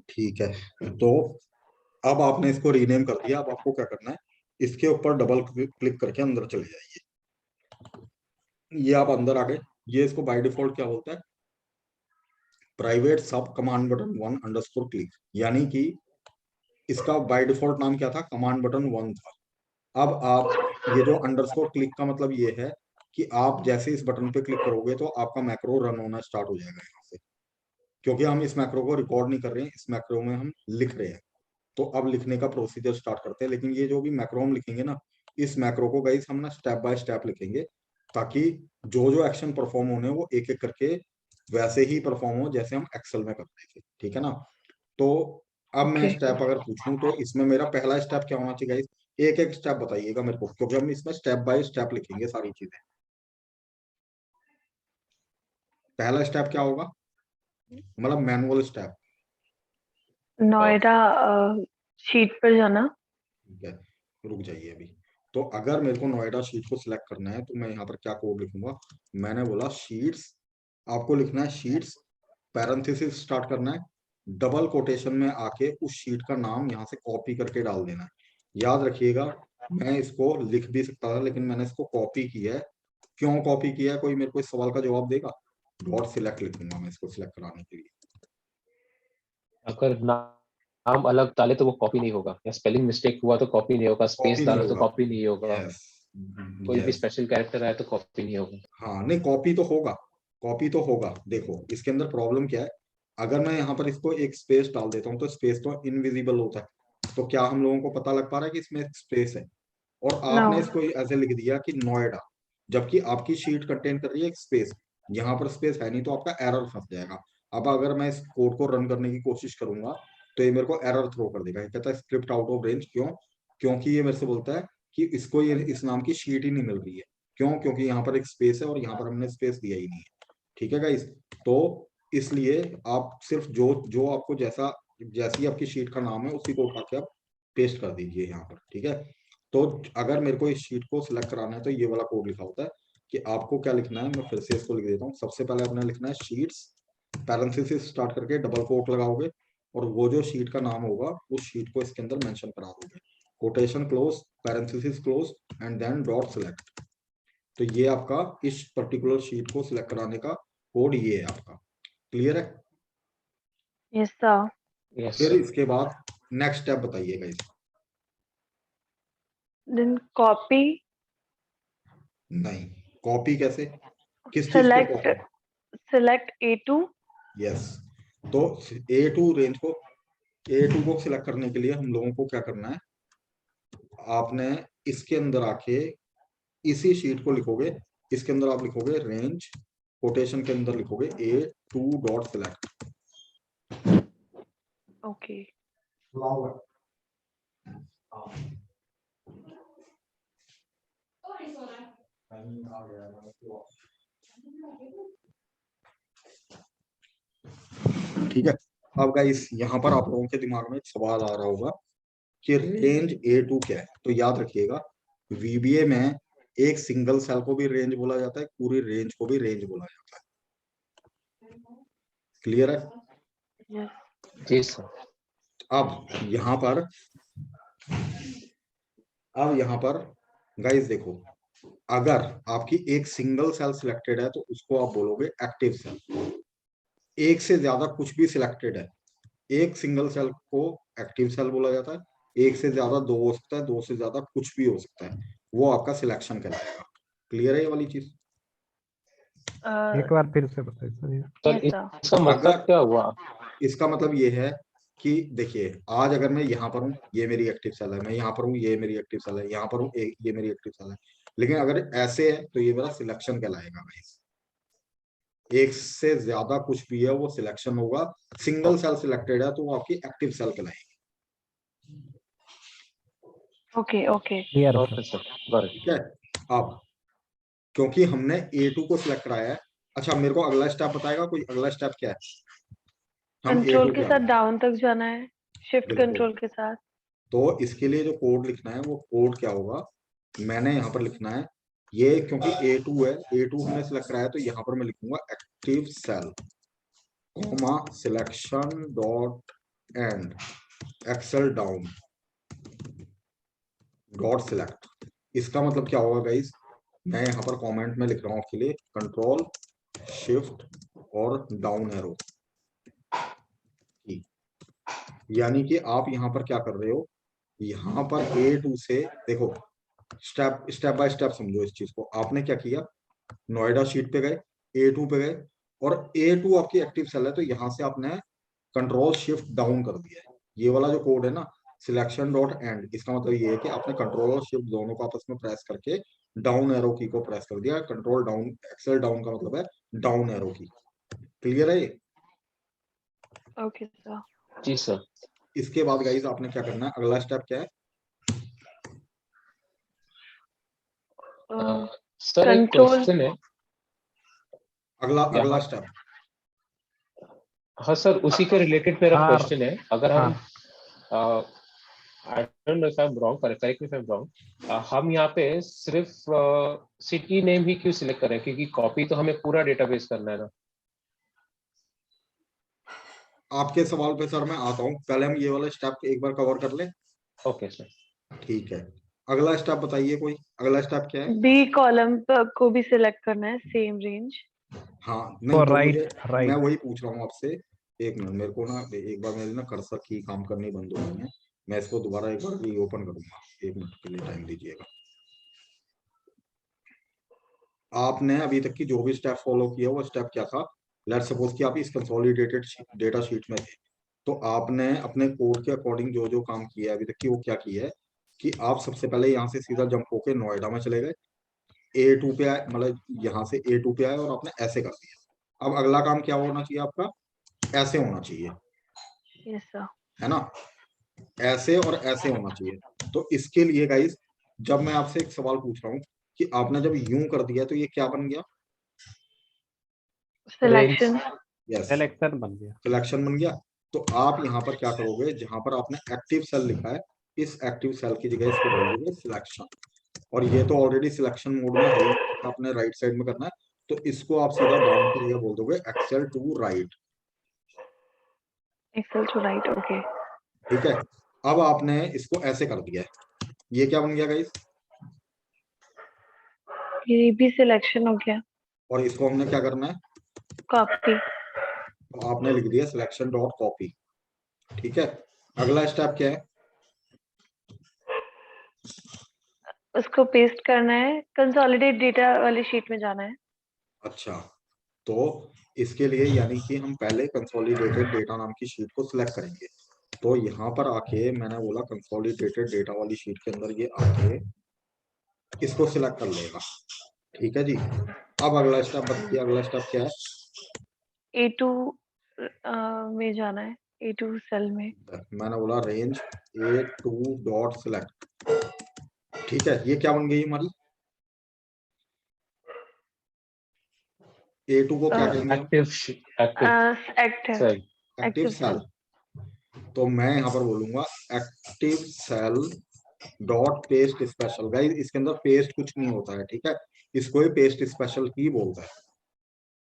ठीक है, तो अब आपने इसको रीनेम कर दिया। अब आपको क्या करना है, इसके ऊपर डबल क्लिक करके अंदर चले जाइए। ये आप अंदर आ गए। ये इसको बाय डिफॉल्ट क्या बोलता है, प्राइवेट सब कमांड बटन 1 अंडरस्कोर क्लिक, यानी कि इसका बाय डिफॉल्ट नाम क्या था, कमांड बटन 1 था। अब आप, ये जो अंडरस्कोर क्लिक का मतलब ये है कि आप जैसे इस बटन पे क्लिक करोगे तो आपका मैक्रो रन होना स्टार्ट हो जाएगा यहाँ से, क्योंकि हम इस मैक्रो को रिकॉर्ड नहीं कर रहे हैं, इस मैक्रो में हम लिख रहे हैं। तो अब लिखने का प्रोसीजर स्टार्ट करते हैं। लेकिन ये जो भी मैक्रो हम लिखेंगे ना, इस मैक्रो को गाइस हम ना स्टेप बाय स्टेप लिखेंगे, ताकि जो जो एक्शन परफॉर्म होने वो एक एक करके वैसे ही परफॉर्म हो जैसे हम एक्सेल में करते थे। ठीक है ना? तो अब मैं Okay. स्टेप अगर पूछूं तो इसमें मेरा पहला स्टेप क्या होना चाहिए गाइस, एक एक स्टेप बताइएगा मेरे को, क्योंकि हम इसमें स्टेप बाय स्टेप लिखेंगे सारी चीजें। पहला स्टेप क्या होगा, मतलब मैनुअल स्टेप। नोएडा शीट पर जाना। ठीक है, रुक जाइए अभी। तो अगर मेरे को नोएडा शीट को सिलेक्ट करना है तो मैं यहाँ पर क्या कोड लिखूंगा, मैंने बोला शीट्स, आपको लिखना है शीट्स, पैरेंथेसिस स्टार्ट करना है, डबल कोटेशन में आके उस शीट का नाम यहाँ से कॉपी करके डाल देना है। याद रखिएगा, मैं इसको लिख भी सकता था लेकिन मैंने इसको कॉपी किया है। क्यों कॉपी किया है, कोई मेरे को इस सवाल का जवाब देगा? डॉट सिलेक्ट लिखूंगा मैं इसको सिलेक्ट कराने के लिए। अगर नाम अलग डाले तो वो कॉपी नहीं होगा, या स्पेलिंग मिस्टेक हुआ तो कॉपी नहीं होगा, स्पेस कॉपी नहीं डाला तो होगा। कॉपी नहीं होगा, यस कोई भी यस, स्पेशल कैरेक्टर आया तो कॉपी नहीं होगा। हाँ नहीं कॉपी तो होगा, कॉपी तो होगा। देखो इसके अंदर प्रॉब्लम क्या है, अगर मैं यहाँ पर इसको एक स्पेस डाल देता हूँ तो स्पेस तो इनविजिबल होता है, तो क्या हम लोगों को पता लग पा रहा है कि इसमें स्पेस है? और आपने No. इसको ऐसे लिख दिया कि नोएडा, जबकि आपकी शीट कंटेन कर रही है एक स्पेस, यहाँ पर स्पेस है नहीं, तो आपका एरर फंस जाएगा। अब अगर मैं इस कोड को रन करने की कोशिश करूंगा तो ये मेरे को एरर थ्रो कर देगा, ये कहता है स्क्रिप्ट आउट ऑफ रेंज। क्यों? क्योंकि ये मेरे से बोलता है कि इसको ये इस नाम की शीट ही नहीं मिल रही है। क्यों? क्योंकि यहाँ पर एक स्पेस है और यहाँ पर हमने स्पेस दिया ही नहीं है। ठीक है गाइस, तो इसलिए आप सिर्फ जो जो आपको जैसी आपकी शीट का नाम है उसी को उठा के आप पेस्ट कर दीजिए यहाँ पर, ठीक है। तो अगर मेरे को इस शीट को सिलेक्ट कराना है तो ये वाला कोड लिखा होता है कि आपको क्या लिखना है। मैं फिर से इसको लिख देता हूँ। सबसे पहले आपने लिखना है शीट्स, पैरेंथेसिस स्टार्ट करके डबल कोट लगाओगे और वो जो शीट का नाम होगा उस शीट को इसके अंदर मेंशन करा दोगे, quotation close, parenthesis close and then dot select. तो ये आपका इस पर्टिकुलर शीट को सिलेक्ट कराने का कोड ये है आपका। क्लियर है? Yes, sir. Yes, फिर sir. इसके बाद नेक्स्ट स्टेप बताइएगा इसका। Then copy, नहीं, कॉपी कैसे, किस चीज को कॉपी? select A2. यस, तो A2 रेंज को, A2 को सिलेक्ट करने के लिए हम लोगों को क्या करना है, आपने इसके अंदर आके इसी शीट को लिखोगे, इसके अंदर आप लिखोगे रेंज, कोटेशन के अंदर लिखोगे A2 डॉट सिलेक्ट। Okay. ठीक है। अब गाइस यहाँ पर आप लोगों के दिमाग में एक सवाल आ रहा होगा कि रेंज A2 क्या है। तो याद रखिएगा, VBA में एक सिंगल सेल को भी रेंज बोला जाता है, पूरी रेंज को भी रेंज बोला जाता है। क्लियर है? Yes. जी सर। अब यहाँ पर गाइस देखो, अगर आपकी एक सिंगल सेल सिलेक्टेड है तो उसको आप बोलोगे एक्टिव सेल। एक से ज्यादा कुछ भी सिलेक्टेड है, एक सिंगल सेल को एक्टिव सेल बोला जाता है। एक से ज्यादा दो हो सकता है, दो से ज्यादा कुछ भी हो सकता है, वो आपका सिलेक्शन कहलाएगा। क्लियर है ये वाली चीज? एक बार फिर से बताइए सर ये। Sir Yes, sir. इसका मतलब क्या हुआ? इसका मतलब ये है कि देखिए, आज अगर मैं यहाँ पर हूँ, ये मेरी एक्टिव सेल है, मैं यहाँ पर हूँ, ये मेरी एक्टिव सेल है, यहाँ पर हूँ, ये मेरी एक्टिव सेल है। लेकिन अगर ऐसे है तो ये मेरा सिलेक्शन कहलाएगा गाइस। एक से ज्यादा कुछ भी है वो सिलेक्शन होगा। सिंगल सेल सिलेक्टेड है तो वो आपकी एक्टिव सेल कहलाएगी। Okay, okay. Clear okay sir, got it. ठीक है। अब क्योंकि हमने A2 को सिलेक्ट कराया है, अच्छा मेरे को अगला स्टेप बताएगा कोई? अगला स्टेप क्या है? हम कंट्रोल A2 के पे आ साथ गए। डाउन तक जाना है, शिफ्ट बिल्कुल। कंट्रोल के साथ। तो इसके लिए जो कोड लिखना है वो कोड क्या होगा, मैंने यहाँ पर लिखना है ये, क्योंकि A2 है, A2 हमने सिलेक्ट कराया तो यहाँ पर मैं लिखूंगा active cell comma selection dot end Excel down dot select. इसका मतलब क्या होगा गाइस, मैं यहाँ पर कमेंट में लिख रहा हूँ आपके लिए, कंट्रोल शिफ्ट और डाउन एरो। यानी कि आप यहाँ पर क्या कर रहे हो, यहाँ पर A2 से देखो, स्टेप बाय स्टेप समझो इस चीज को। आपने क्या किया, नोएडा शीट पे गए, A2 पे गए, और A2 आपकी एक्टिव सेल है तो यहाँ से आपने कंट्रोल शिफ्ट डाउन कर दिया है। ये वाला जो कोड है ना, सिलेक्शन डॉट एंड, इसका मतलब ये है कि आपने कंट्रोल और शिफ्ट दोनों को आपस में प्रेस करके डाउन एरो की को प्रेस कर दिया। कंट्रोल डाउन, एक्सेल डाउन का मतलब है डाउन एरो की। क्लियर है ये? Okay, sir. जी सर। इसके बाद गाइस आपने क्या करना है, अगला स्टेप क्या है? सर एक Control. क्वेश्चन है। अगला स्टेप। हाँ सर, उसी के रिलेटेड मेरा हाँ, क्वेश्चन है। अगर हम I don't know if I am wrong, correct me if I am wrong, हम यहाँ पे सिर्फ सिटी नेम ही क्यों सिलेक्ट करें? क्योंकि कॉपी तो हमें पूरा डेटाबेस करना है ना। आपके सवाल पे सर मैं आता हूँ, पहले हम ये वाला स्टेप एक बार कवर कर ले। Okay sir. ठीक है, अगला स्टेप बताइए कोई, अगला स्टेप क्या है? B कॉलम को भी सिलेक्ट करना है, सेम रेंज। हाँ नहीं, तो राइट मुझे, मैं राइट। वही पूछ रहा हूँ आपसे। एक मिनट, मेरे को ना एक बार मेरी ना कर्सर की काम करनी बंद हो गई है, मैं इसको दोबारा एक बार रीओपन करूंगा। एक मिनट के लिए टाइम दीजिएगा। आपने अभी तक की जो भी स्टेप फॉलो किया वो स्टेप क्या था? लेट्स सपोज कि आप इस कंसोलिडेटेड डेटा शीट में थे, तो आपने अपने कोड के अकॉर्डिंग जो जो काम किया है अभी तक की, वो क्या किया है कि आप सबसे पहले यहाँ से सीधा जंप होके नोएडा में चले गए, A2 पे आए, मतलब यहाँ से A2 पे आए और आपने ऐसे कर दिया। अब अगला काम क्या होना चाहिए आपका? ऐसे होना चाहिए, Yes, sir. है ना? ऐसे और ऐसे होना चाहिए। तो इसके लिए गाइस, जब मैं आपसे एक सवाल पूछ रहा हूँ कि आपने जब यूं कर दिया तो ये क्या बन गया? Selection. यस, सिलेक्शन बन गया। सिलेक्शन बन गया। तो आप यहाँ पर क्या करोगे, जहां पर आपने एक्टिव सेल लिखा है, इस एक्टिव सेल की जगह इसको बोल दोगे सिलेक्शन। और ये तो ऑलरेडी सिलेक्शन मोड में है, आपने राइट साइड में करना है, तो इसको आप सीधा डाउन की जगह बोल दोगे Excel to right. Excel to right. Okay. ठीक है, अब आपने इसको ऐसे कर दिया है, ये क्या बन गया गाइस, ये भी सिलेक्शन हो गया। और इसको हमने क्या करना है, कॉपी। तो आपने लिख दिया सिलेक्शन डॉट कॉपी। ठीक है, अगला स्टेप क्या है, उसको पेस्ट करना है, कंसोलिडेट डेटा वाली शीट में जाना है। अच्छा, तो इसके लिए यानी कि हम पहले कंसोलिडेटेड डेटा नाम की शीट को सिलेक्ट करेंगे। तो यहाँ पर आके मैंने बोला कंसोलिडेटेड डेटा वाली शीट के अंदर ये आके इसको सिलेक्ट कर लेगा। ठीक है जी, अब अगला स्टेप बताइए, अगला स्टेप क्या है, A2 में जाना है, A2 सेल में। मैंने बोला रेंज A2 डॉट सिलेक्ट। ठीक है, ये क्या बन गई हमारी, A2 को क्या कहेंगे हम, एक्टिव एक्टिव सेल। तो मैं यहाँ पर बोलूंगा active cell dot paste special. Guys इसके अंदर पेस्ट कुछ नहीं होता है, ठीक है, इसको ही पेस्ट स्पेशल ही बोलता है।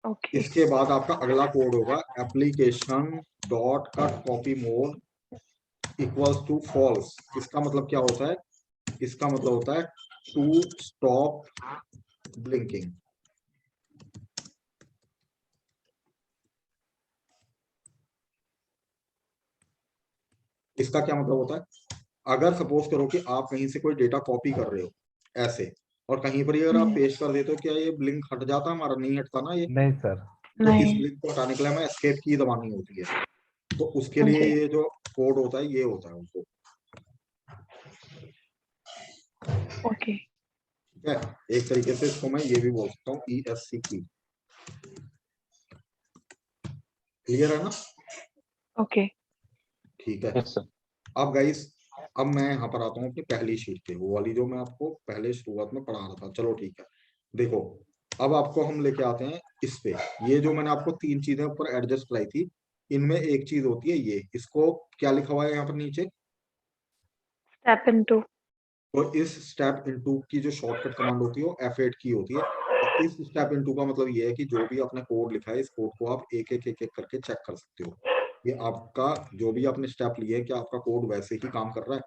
Okay. इसके बाद आपका अगला कोड होगा application dot cut copy mode equals to false. इसका मतलब क्या होता है, इसका मतलब होता है टू स्टॉप ब्लिंकिंग। इसका क्या मतलब होता है, अगर सपोज करो कि आप कहीं से कोई डेटा कॉपी कर रहे हो ऐसे, और कहीं पर अगर आप पेस्ट कर देते हो, क्या ये ब्लिंक हट जाता है हमारा, नहीं हटता ना ये, नहीं सर। तो इस नहीं। ब्लिंक को हटाने के लिए हमें एस्केप की दबानी होती है। तो उसके लिए ये जो कोड होता है ये होता है उनको। ओके। ठीक है, एक तरीके से इसको मैं ये भी बोल सकता हूँ ESC की। क्लियर है ना, ओके। ठीक है। Yes sir. अब गाइस, अब मैं यहाँ पर आता हूँ अपनी पहली शीट पे, वो वाली जो मैं आपको पहले शुरुआत में पढ़ा रहा था। चलो ठीक है, देखो अब आपको हम लेके आते हैं इस पे। ये जो मैंने आपको तीन चीजें ऊपर एडजस्ट कराई थी, इनमें एक चीज होती है ये, इसको क्या लिखा हुआ है यहाँ पर नीचे, स्टेप इनटू। तो इस स्टेप इनटू की जो शॉर्टकट कमांड होती है वो F8 की होती है। और इस स्टेप इनटू का मतलब ये है कि जो भी आपने कोड लिखा है, इस कोड को आप एक एक एक एक करके चेक कर सकते हो, ये आपका जो भी आपने स्टेप लिए है, क्या आपका कोड वैसे ही काम कर रहा है।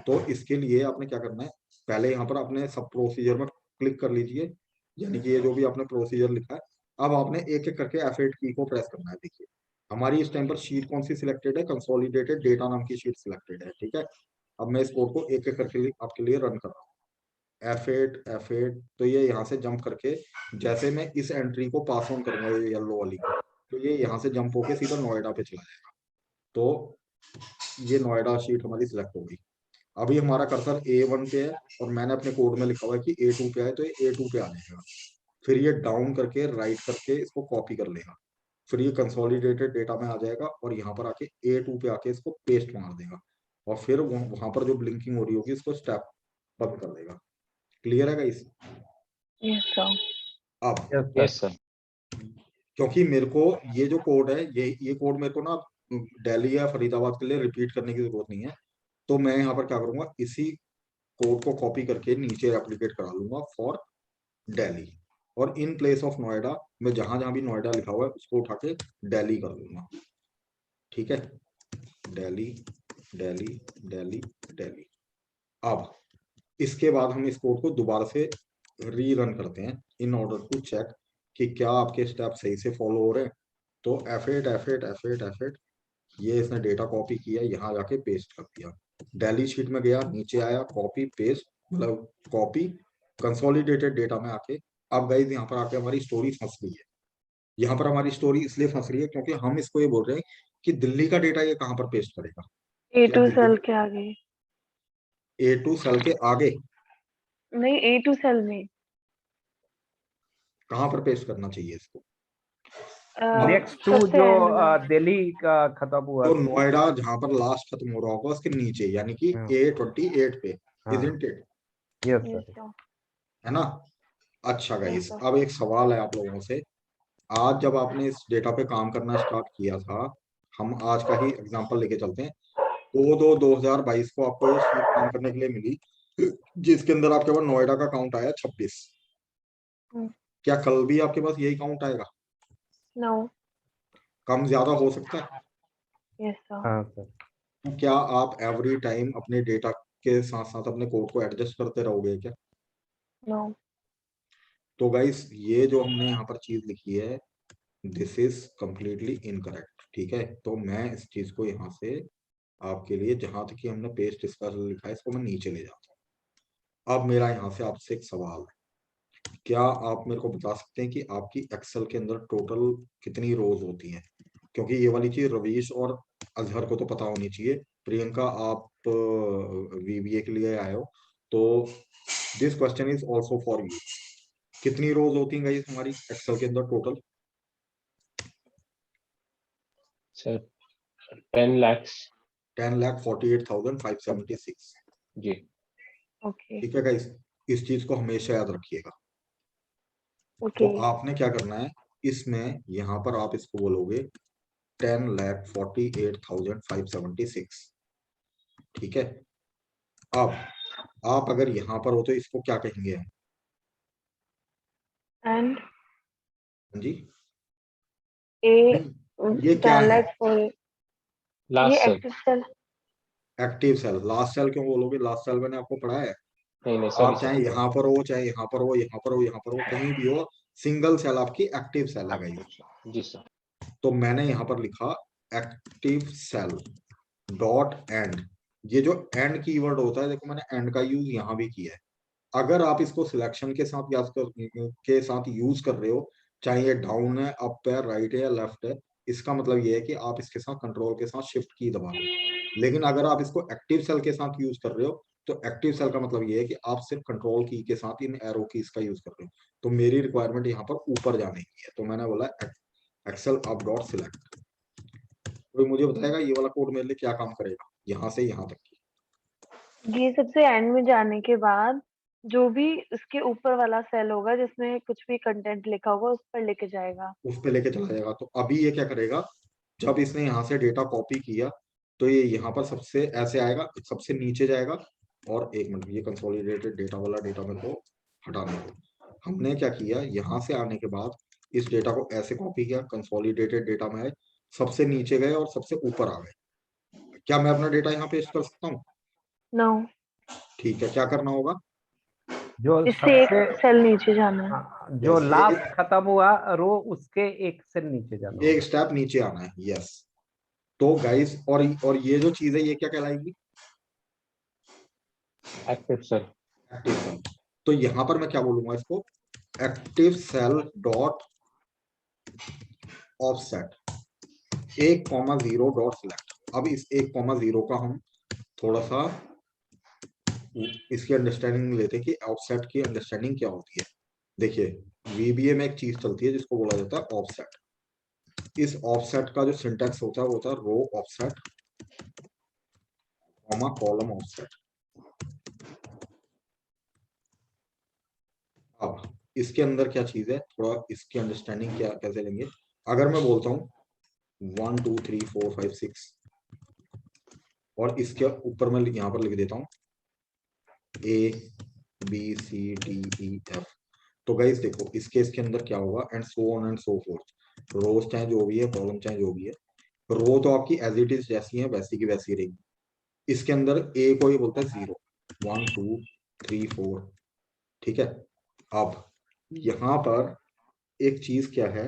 तो इसके लिए आपने क्या करना है, पहले यहाँ पर अपने सब प्रोसीजर में क्लिक कर लीजिए, यानी कि ये जो भी आपने प्रोसीजर लिखा है, अब आपने एक एक करके F8 की को प्रेस करना है। देखिए हमारी इस टाइम पर शीट कौन सी सिलेक्टेड है, कंसोलिडेटेड डेटा नाम की शीट सिलेक्टेड है। ठीक है, अब मैं इस कोड को एक एक करके आपके लिए रन कर रहा हूँ, F8 तो ये यहाँ से जंप करके, जैसे मैं इस एंट्री को पास ऑन करूंगा ये येलो वाली को, तो ये यहाँ से जंप होके सीधा नोएडा पे चला जाएगा। तो ये नोएडा शीट हमारी सिलेक्ट हो गई। अभी हमारा कर्सर A1 पे है और मैंने अपने कोड में लिखा हुआ है कि A2 पे है, तो ये A2 पे आ जाएगा। फिर ये डाउन करके राइट करके इसको कॉपी कर लेगा, फिर ये कंसोलिडेटेड डेटा में आ जाएगा और यहाँ पर आके A2 पे आके इसको पेस्ट मार देगा, और फिर वहां पर जो ब्लिंकिंग हो रही होगी इसको स्टेप बंद कर देगा। क्लियर है गाइस, यस सर। अब यस सर। क्योंकि मेरे को ये जो कोड है, ये कोड मेरे को ना दिल्ली या फरीदाबाद के लिए रिपीट करने की जरूरत नहीं है, तो मैं यहाँ पर क्या करूंगा, इसी कोड को कॉपी करके नीचे रेप्लिकेट करा लूंगा फॉर दिल्ली, और इन प्लेस ऑफ नोएडा मैं जहां जहां भी नोएडा लिखा हुआ है उसको उठा के दिल्ली कर दूंगा। ठीक है, दिल्ली दिल्ली दिल्ली दिल्ली। अब इसके बाद हम इस कोड को दोबारा से रीरन करते हैं इन ऑर्डर टू चेक कि क्या आपके स्टेप सही से फॉलो हो रहे हैं। तो F8 ये इसने डेटा कॉपी किया, यहाँ जाके पेस्ट कर दिया, दिल्ली शीट में गया, नीचे आया, कॉपी पेस्ट, मतलब कॉपी कंसोलिडेटेड डेटा में आके। अब गाइस यहाँ पर आके हमारी स्टोरी फंस गई है। यहाँ पर हमारी स्टोरी इसलिए फंस रही है क्योंकि हम इसको ये बोल रहे हैं कि दिल्ली का डेटा ये कहाँ पर पेस्ट करेगा, क्या A2 दिल्ली सेल के आगे। A2 सेल के आगे नहीं, A2 सेल में। कहाँ पर पेस्ट करना चाहिए इसको, नेक्स्ट टू सबसे जो एंड में। दिल्ली का खत्म हुआ तो था। नोएडा जहां पर लास्ट खत्म हो रहा होगा उसके नीचे, यानी कि हाँ। A28 पे, हाँ। isn't it? Yes yes sir. Sir. है ना। अच्छा यस गाइस, सर। अब एक सवाल है आप लोगों से आज जब आपने इस डेटा पे काम करना स्टार्ट किया था, हम आज का ही एग्जांपल लेके चलते हैं, 2/2/2022 को आपको ये शीट काम करने के लिए मिली, जिसके अंदर आपके पास नोएडा का काउंट आया 26। हम्म। क्या कल भी आपके पास यही काउंट आएगा? No. कम ज्यादा हो सकता है? Yes, sir. हाँ सर। तो क्या आप एवरी टाइम अपने डेटा के साथ साथ अपने कोड को एडजस्ट करते रहोगे क्या? No. तो गाइस, ये जो हमने यहाँ पर चीज लिखी है, दिस इज कंप्लीटली इनकरेक्ट। ठीक है, तो मैं इस चीज को यहाँ से आपके लिए, जहां तक कि हमने पेस्ट इसका लिखा है, इसको मैं नीचे ले जाता हूँ। अब मेरा यहाँ से आपसे एक सवाल है, क्या आप मेरे को बता सकते हैं कि आपकी एक्सेल के अंदर टोटल कितनी रोज होती हैं? क्योंकि ये वाली चीज रवीश और अजहर को तो पता होनी चाहिए। प्रियंका, आप वीबीए के लिए आए हो, तो this question is also for you. कितनी रोज होती हैं गाइस हमारी एक्सेल के अंदर टोटल? Sir 10 lakhs 10,48,576। जी। Okay. ठीक है गाइस, इस चीज को हमेशा याद रखिएगा। तो Okay. आपने क्या करना है, इसमें यहाँ पर आप इसको बोलोगे 10,48,576। ठीक है, अब आप अगर यहाँ पर हो तो इसको क्या कहेंगे हम? And हाँ जी, A ये क्या है? dialect for ये last cell. active cell. Active cell. Last cell क्यों बोलोगे? लास्ट सेल मैंने आपको पढ़ाया है। नहीं सॉरी आप चाहे यहाँ पर हो, चाहे यहाँ पर हो, यहाँ पर हो, यहाँ पर हो, कहीं भी हो, सिंगल सेल आपकी एक्टिव सेल है गाइस। जी सर। तो मैंने यहाँ पर लिखा एक्टिव सेल डॉट एंड। ये जो एंड कीवर्ड होता है, देखो मैंने एंड का यूज यहाँ भी किया है। अगर आप इसको सिलेक्शन के साथ यूज कर रहे हो, चाहे ये डाउन है, अप है, राइट है या लेफ्ट है, इसका मतलब ये है कि आप इसके साथ कंट्रोल के साथ शिफ्ट की दबा रहे हो। लेकिन अगर आप इसको एक्टिव सेल के साथ यूज कर रहे हो, तो एक्टिव सेल का मतलब ये है कि आप सिर्फ कंट्रोल की के साथ इन एरो कीज का यूज कर रहे हो। तो मेरी रिक्वायरमेंट यहाँ पर ऊपर जाने की है, तो मैंने बोला एक्सेल अप डॉट सिलेक्ट। कोई मुझे बताएगा ये वाला कोड मेरे लिए क्या काम करेगा, यहाँ से यहाँ तक की? ये सबसे एंड में जाने के बाद जो भी उसके ऊपर वाला सेल होगा जिसमें कुछ भी कंटेंट लिखा होगा उस पर लेके जाएगा। उस पे लेके चला जाएगा। तो अभी ये क्या करेगा, जब इसने यहाँ से डेटा कॉपी किया, तो ये यहाँ पर सबसे ऐसे आएगा, सबसे नीचे जाएगा। और एक मिनट, ये कंसोलिडेटेड डेटा वाला डेटा मेरे को हटाने दो। हमने क्या किया, यहाँ से आने के बाद इस डेटा को ऐसे कॉपी किया, कंसोलिडेटेड डेटा में आए, सबसे नीचे गए और सबसे ऊपर आ गए। क्या मैं अपना डेटा यहाँ पेस्ट कर सकता हूँ? नो। ठीक है, क्या करना होगा? जो इससे एक सबसे सेल नीचे जाना है। हाँ, जो लास्ट खत्म हुआ रो उसके एक से नीचे जाना एक होगा। स्टेप नीचे आना है। यस। तो गाइस, और ये जो चीज है, ये क्या कहलाएगी? Active cell. Active cell. तो यहां पर मैं क्या बोलूंगा इसको, active cell dot offset 1,0 dot select. अब इस 1,0 का हम थोड़ा सा इसकी अंडरस्टैंडिंग लेते हैं कि ऑफसेट की अंडरस्टैंडिंग क्या होती है। देखिए, वीबीए में एक चीज चलती है जिसको बोला जाता है ऑफसेट। इस ऑफसेट का जो सिंटैक्स होता है वो होता है रो ऑफसेट, कॉलम ऑफसेट। अब इसके अंदर क्या चीज है, थोड़ा इसकी अंडरस्टैंडिंग क्या कैसे लेंगे। अगर मैं बोलता हूँ 1 2 3 4 5 6, और इसके ऊपर मैं यहाँ पर लिख देता हूँ ABCDEF, तो गाइस देखो इस केस के अंदर क्या होगा, and so on and so forth. रोज चाहे जो भी है, कॉलम चाहे जो भी है, रो तो आपकी एज इट इज जैसी है वैसी की वैसी रहेगी। इसके अंदर ए को ये बोलता है 0 1 2 3 4। ठीक है, अब यहाँ पर एक चीज क्या है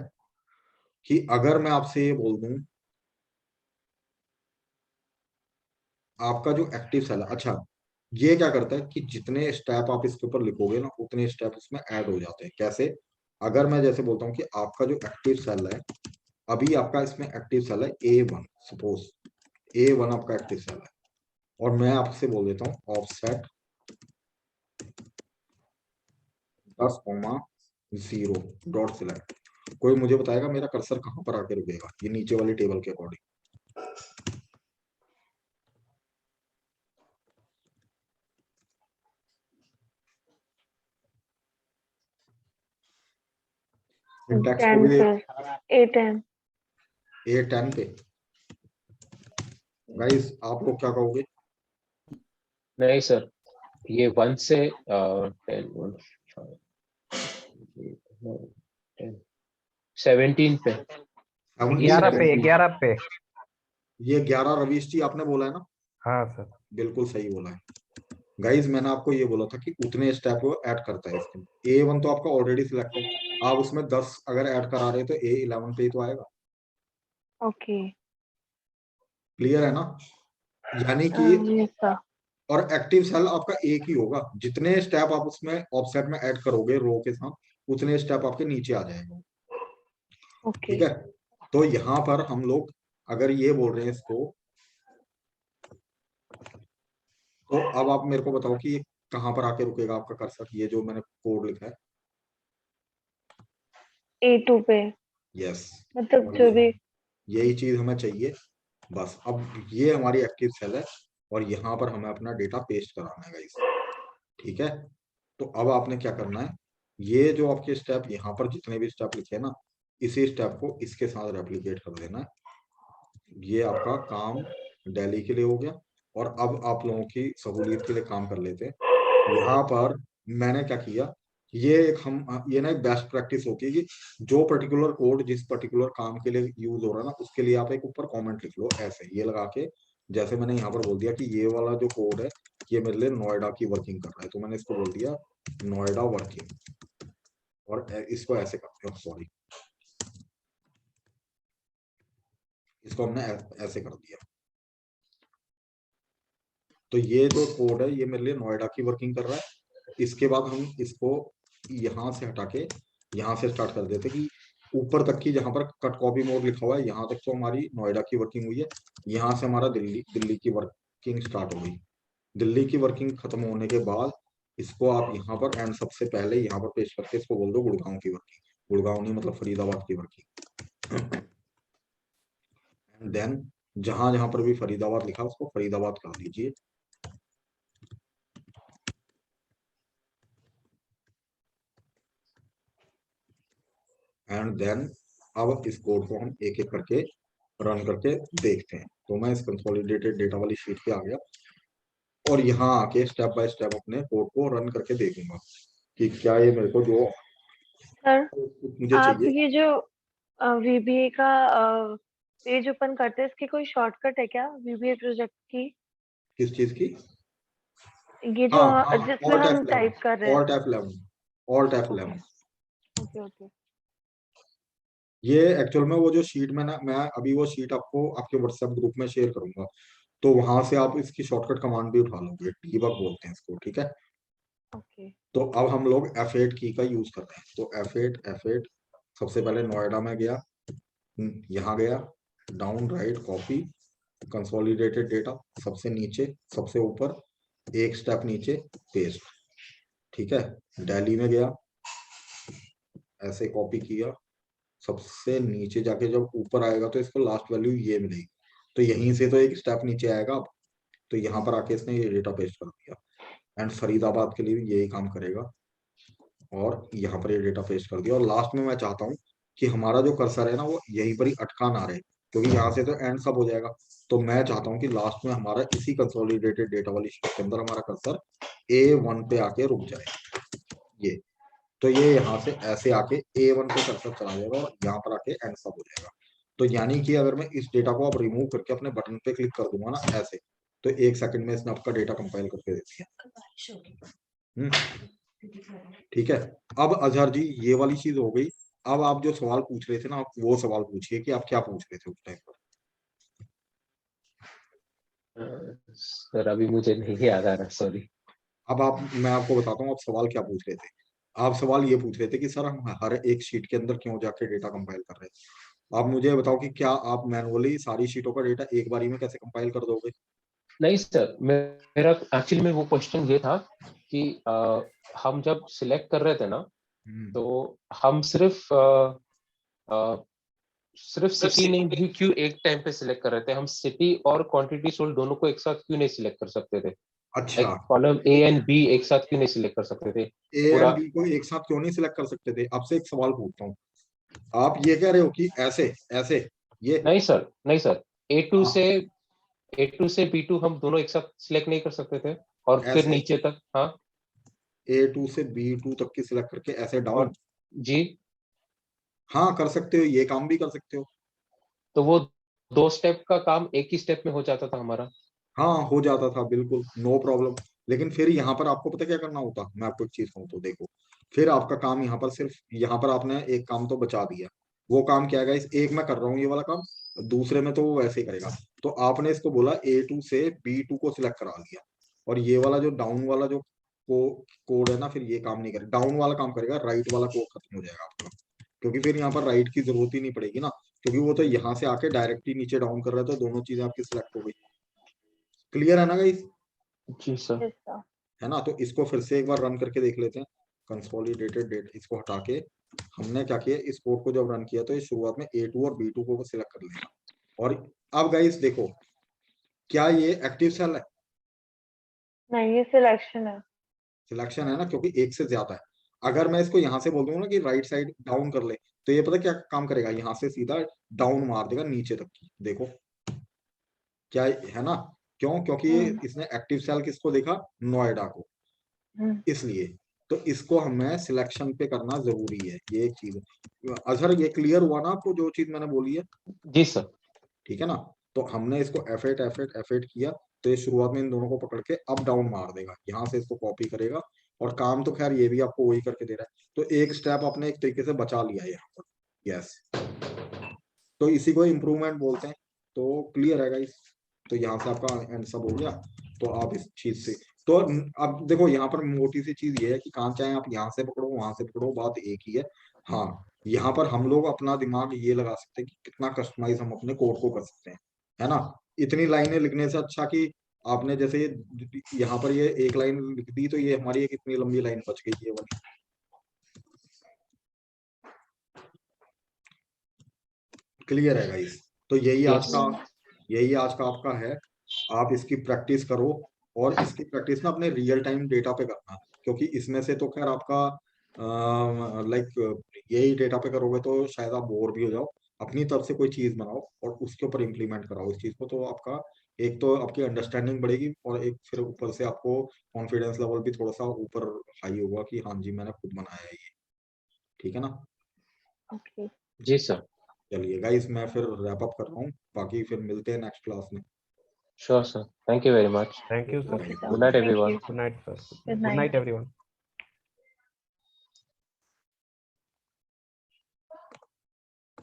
कि अगर मैं आपसे ये बोल दूं, आपका जो एक्टिव सेल है, अच्छा ये क्या करता है कि जितने स्टेप आप इसके ऊपर लिखोगे ना, उतने स्टेप इसमें ऐड हो जाते हैं। कैसे? अगर मैं जैसे बोलता हूँ कि आपका जो एक्टिव सेल है, अभी आपका इसमें एक्टिव सेल है A1, सपोज A1 आपका एक्टिव सेल है, और मैं आपसे बोल देता हूँ ऑफसेट 10,0 डॉट सिलेक्ट। कोई मुझे बताएगा मेरा कर्सर कहाँ पर आके रुकेगा? ये नीचे वाली टेबल के अकॉर्डिंग। सिंटैक्स को 10 भी पे, A10। A10 पे। गाइस आप लोग क्या कहोगे? नहीं सर, ये 1 से 10 17 पे। 11 पे 17 11 पे। ये 11 रवीश जी आपने बोला है ना? हाँ सर। बिल्कुल सही बोला है। गाइस मैंने आपको ये बोला था कि उतने स्टेप वो ऐड करता है इसमें। A1 तो आपका ऑलरेडी सिलेक्ट है, आप उसमें 10 अगर ऐड करा रहे हो तो A11 पे ही तो आएगा। ओके। क्लियर है ना? यानी कि यस सर। और एक्टिव सेल आपका एक ही होगा, जितने स्टेप आप उसमें ऑफसेट में ऐड करोगे रो के साथ उतने स्टेप आपके नीचे आ जाएगा। ओके। ठीक है, तो यहाँ पर हम लोग अगर ये बोल रहे हैं इसको, तो अब आप मेरे को बताओ कि ये कहाँ पर आके रुकेगा आपका कर्सर, ये जो मैंने कोड लिखा है। A2 पे, यस, मतलब और जो भी। यही चीज हमें चाहिए। बस अब ये हमारी एक्टिव सेल है और यहाँ पर हमें अपना डेटा पेस्ट कराना है गाइस। ठीक है, तो अब आपने क्या करना है, ये जो आपके स्टेप यहाँ पर जितने भी स्टेप लिखे हैं ना, इसी स्टेप को इसके साथ रेप्लिकेट कर देना है। ये आपका काम दिल्ली के लिए हो गया। और अब आप लोगों की सहूलियत के लिए काम कर लेते हैं। यहाँ पर मैंने क्या किया, ये एक हम ये ना एक बेस्ट प्रैक्टिस होती है कि जो पर्टिकुलर कोड जिस पर्टिकुलर काम के लिए यूज हो रहा है ना, उसके लिए आप एक ऊपर कमेंट लिख लो ऐसे ये लगा के। जैसे मैंने यहाँ पर बोल दिया कि ये वाला जो कोड है ये मेरे लिए नोएडा की वर्किंग कर रहा है, तो मैंने इसको बोल दिया नोएडा वर्किंग, और इसको ऐसे करते हो, सॉरी इसको हमने ऐसे कर दिया। तो ये जो कोड है ये मेरे लिए नोएडा की वर्किंग कर रहा है। इसके बाद हम इसको यहाँ से हटा के यहाँ से स्टार्ट कर देते कि ऊपर तक की जहां पर कट कॉपी मोड लिखा हुआ है यहाँ तक तो हमारी नोएडा की वर्किंग हुई है। यहाँ से हमारा दिल्ली की वर्किंग स्टार्ट हो गई। दिल्ली की वर्किंग खत्म होने के बाद इसको आप यहाँ पर एंड सबसे पहले यहाँ पर पेश करके इसको बोल दो गुड़गांव की वर्किंग। गुड़गांव नहीं मतलब फरीदाबाद की वर्किंग। एंड देन जहां जहां पर भी फरीदाबाद लिखा उसको फरीदाबाद कर लीजिए। एंड देन अब इस कोड को हम एक एक करके रन करके देखते हैं। तो मैं इस कंसोलिडेटेड डेटा वाली शीट पे आ गया और यहाँ आके स्टेप बाय स्टेप अपने कोड को रन करके देखूंगा कि क्या ये मेरे को जो सर मुझे आप चाहिए। ये जो VBA का पेज ओपन करते हैं, इसकी कोई शॉर्टकट है क्या VBA प्रोजेक्ट की? किस चीज की? ये जो हाँ हाँ, जिसमें हम टाइप कर रहे हैं। Alt F11, alt F11। Okay okay. ये एक्चुअल में वो जो शीट में ना, मैं अभी वो शीट आपको आपके व्हाट्सएप ग्रुप में शेयर करूंगा, तो वहां से आप इसकी शॉर्टकट कमांड भी उठा लोगे, डीबग बोलते हैं इसको। ठीक है, ओके। तो अब हम लोग F8 की का यूज कर रहे हैं। तो F8 सबसे पहले नोएडा में गया, यहाँ गया, down right copy consolidated data, सबसे नीचे सबसे ऊपर एक स्टेप नीचे पेस्ट। ठीक है, दिल्ली में गया, ऐसे कॉपी किया, सबसे नीचे जाके जब ऊपर आएगा तो इसको लास्ट वैल्यू ये मिलेगी, तो यहीं से तो एक स्टेप नीचे आएगा। अब तो यहाँ पर आके इसने ये डेटा पेस्ट कर दिया। एंड फरीदाबाद के लिए भी यही काम करेगा और यहाँ पर ये डेटा पेस्ट कर दिया। और लास्ट में मैं चाहता हूँ कि हमारा जो कर्सर है ना वो यहीं पर ही अटका ना रहे, क्योंकि यहाँ से तो एंड सब हो जाएगा। तो मैं चाहता हूँ कि लास्ट में हमारा इसी कंसोलिडेटेड डेटा वाली शीट के अंदर हमारा कर्सर A1 पे आके रुक जाए। ये तो ये यहाँ से ऐसे आके A1 पे कर्सर चला जाएगा और यहाँ पर आके एंड सब हो जाएगा। तो यानी कि अगर मैं इस डेटा को अब रिमूव करके अपने बटन पे क्लिक कर दूंगा ना ऐसे, तो 1 सेकंड में इसने आपका डेटा कंपाइल करके दे दिया। ठीक है, अब अजहर जी ये वाली चीज हो गई। अब आप जो सवाल पूछ रहे थे ना, आप वो सवाल पूछिए कि आप क्या पूछ रहे थे उस टाइम पर। सर अभी मुझे नहीं याद आ रहा, सॉरी। अब आप मैं आपको बताता हूँ आप सवाल क्या पूछ रहे थे। आप सवाल ये पूछ रहे थे कि सर हम हर एक शीट के अंदर क्यों जाके डेटा कंपाइल कर रहे हैं। आप मुझे बताओ कि क्या आप मैनुअली सारी शीटों का डेटा एक बारी में कैसे कंपाइल कर दोगे? नहीं सर, मेरा एक्चुअली में वो क्वेश्चन ये था कि हम जब सिलेक्ट कर रहे थे ना, तो हम सिर्फ सिटी नहीं भी क्यों एक टाइम पे सिलेक्ट कर रहे थे, हम सिटी और क्वांटिटी सोल्ड दोनों को एक साथ क्यों नहीं सिलेक्ट कर सकते थे? अच्छा, कॉलम A एंड B एक साथ क्यों नहीं सिलेक्ट कर सकते थे ए पूरा? एंड बी को एक साथ क्यों नहीं सिलेक्ट कर सकते थे? आपसे एक सवाल पूछता हूँ, आप ये कह रहे हो कि ऐसे ऐसे ये नहीं सर, A2 हाँ, से B2 हम दोनों एक साथ सिलेक्ट नहीं कर सकते थे, और फिर ऐसे नीचे तक? हाँ, A2 से B2 तक की सिलेक्ट करके ऐसे डाउन, और जी, हाँ कर सकते हो, ये काम भी कर सकते हो। तो वो 2 स्टेप का काम एक ही स्टेप में हो जाता था हमारा। हाँ हो जाता था बिल्कुल, नो प्रॉब्लम। लेकिन फिर यहाँ पर आपको पता क्या करना होता, मैं आपको एक चीज कहूँ तो देखो, फिर आपका काम यहाँ पर सिर्फ, यहाँ पर आपने एक काम तो बचा दिया। वो काम क्या है, इस एक मैं कर रहा हूँ ये वाला काम, दूसरे में तो वो वैसे ही करेगा। तो आपने इसको बोला A2 से B2 को सिलेक्ट करा लिया, और ये वाला जो डाउन वाला जो कोड है ना, फिर ये काम नहीं करेगा, डाउन वाला काम करेगा, राइट वाला कोड खत्म हो जाएगा आपका। क्योंकि फिर यहाँ पर राइट की जरूरत ही नहीं पड़ेगी ना, क्योंकि वो तो यहाँ से आके डायरेक्टली नीचे डाउन कर रहा है, तो दोनों चीजें आपकी सिलेक्ट हो गई। क्लियर है ना गाइस? जी सर। Yes, sir. है ना? तो इसको फिर से एक बार रन करके देख लेते हैं। कंसोलिडेटेड डेट इसको हटा के हमने क्या किया, इस कोड को जब रन किया तो ये शुरुआत में A2 और B2 को सिलेक्ट कर लेगा। और अब गाइस देखो, क्या ये एक्टिव सेल है? नहीं, ये सिलेक्शन है। सिलेक्शन है ना, क्योंकि एक से ज्यादा है। अगर मैं इसको यहाँ से बोल दूंगा ना कि राइट साइड डाउन कर ले, तो ये पता क्या काम करेगा, यहाँ से सीधा डाउन मार देगा नीचे तक की। देखो क्या है ना, क्यों? क्योंकि ये इसने एक्टिव सेल किसको देखा, नोएडा को, हम्म, इसलिए। तो इसको हमें सिलेक्शन पे करना जरूरी है, ये एक चीज है। अजहर ये क्लियर हुआ ना आपको जो चीज मैंने बोली है? जी सर। ठीक है ना? तो हमने इसको F8 किया, तो ये शुरुआत में इन दोनों को पकड़ के अप डाउन मार देगा, यहाँ से इसको कॉपी करेगा। और काम तो खैर ये भी आपको वही करके दे रहा है, तो एक स्टेप आपने एक तरीके से बचा लिया है यहाँ पर। यस, तो इसी को इम्प्रूवमेंट बोलते हैं। तो क्लियर है गाइस? तो यहाँ से आपका आंसर हो गया। तो आप इस चीज से, तो अब देखो यहाँ पर मोटी सी चीज ये है कि काम चाहे आप यहाँ से पकड़ो वहां से पकड़ो, बात एक ही है। हाँ, यहाँ पर हम लोग अपना दिमाग ये लगा सकते हैं कि कितना कस्टमाइज हम अपने कोड को कर सकते हैं, है ना? इतनी लाइनें लिखने से अच्छा कि आपने जैसे यहाँ पर ये एक लाइन लिख दी, तो ये हमारी एक इतनी लंबी लाइन बच गई ये वाली। क्लियर है गाइस? तो यस। यही आज का आपका है। आप इसकी प्रैक्टिस करो, और इसकी प्रैक्टिस ना अपने रियल टाइम डेटा पे करना, क्योंकि इसमें से तो खैर आपका लाइक यही डेटा पे करोगे तो शायद आप बोर भी हो जाओ। अपनी तरफ से कोई चीज बनाओ और उसके ऊपर इम्प्लीमेंट कराओ इस चीज को, तो आपका एक तो आपकी अंडरस्टैंडिंग बढ़ेगी, और एक फिर ऊपर से आपको कॉन्फिडेंस लेवल भी थोड़ा सा ऊपर हाई होगा कि हाँ जी मैंने खुद बनाया है ये। ठीक है ना? okay. जी सर। चलिए गाइस, मैं फिर रैप अप कर रहा हूँ, बाकी फिर मिलते हैं नेक्स्ट क्लास में। Sure sir, thank you very much. Thank you sir. Okay, sir. Good night Thank everyone. you. Good night sir. Good good night. Night everyone.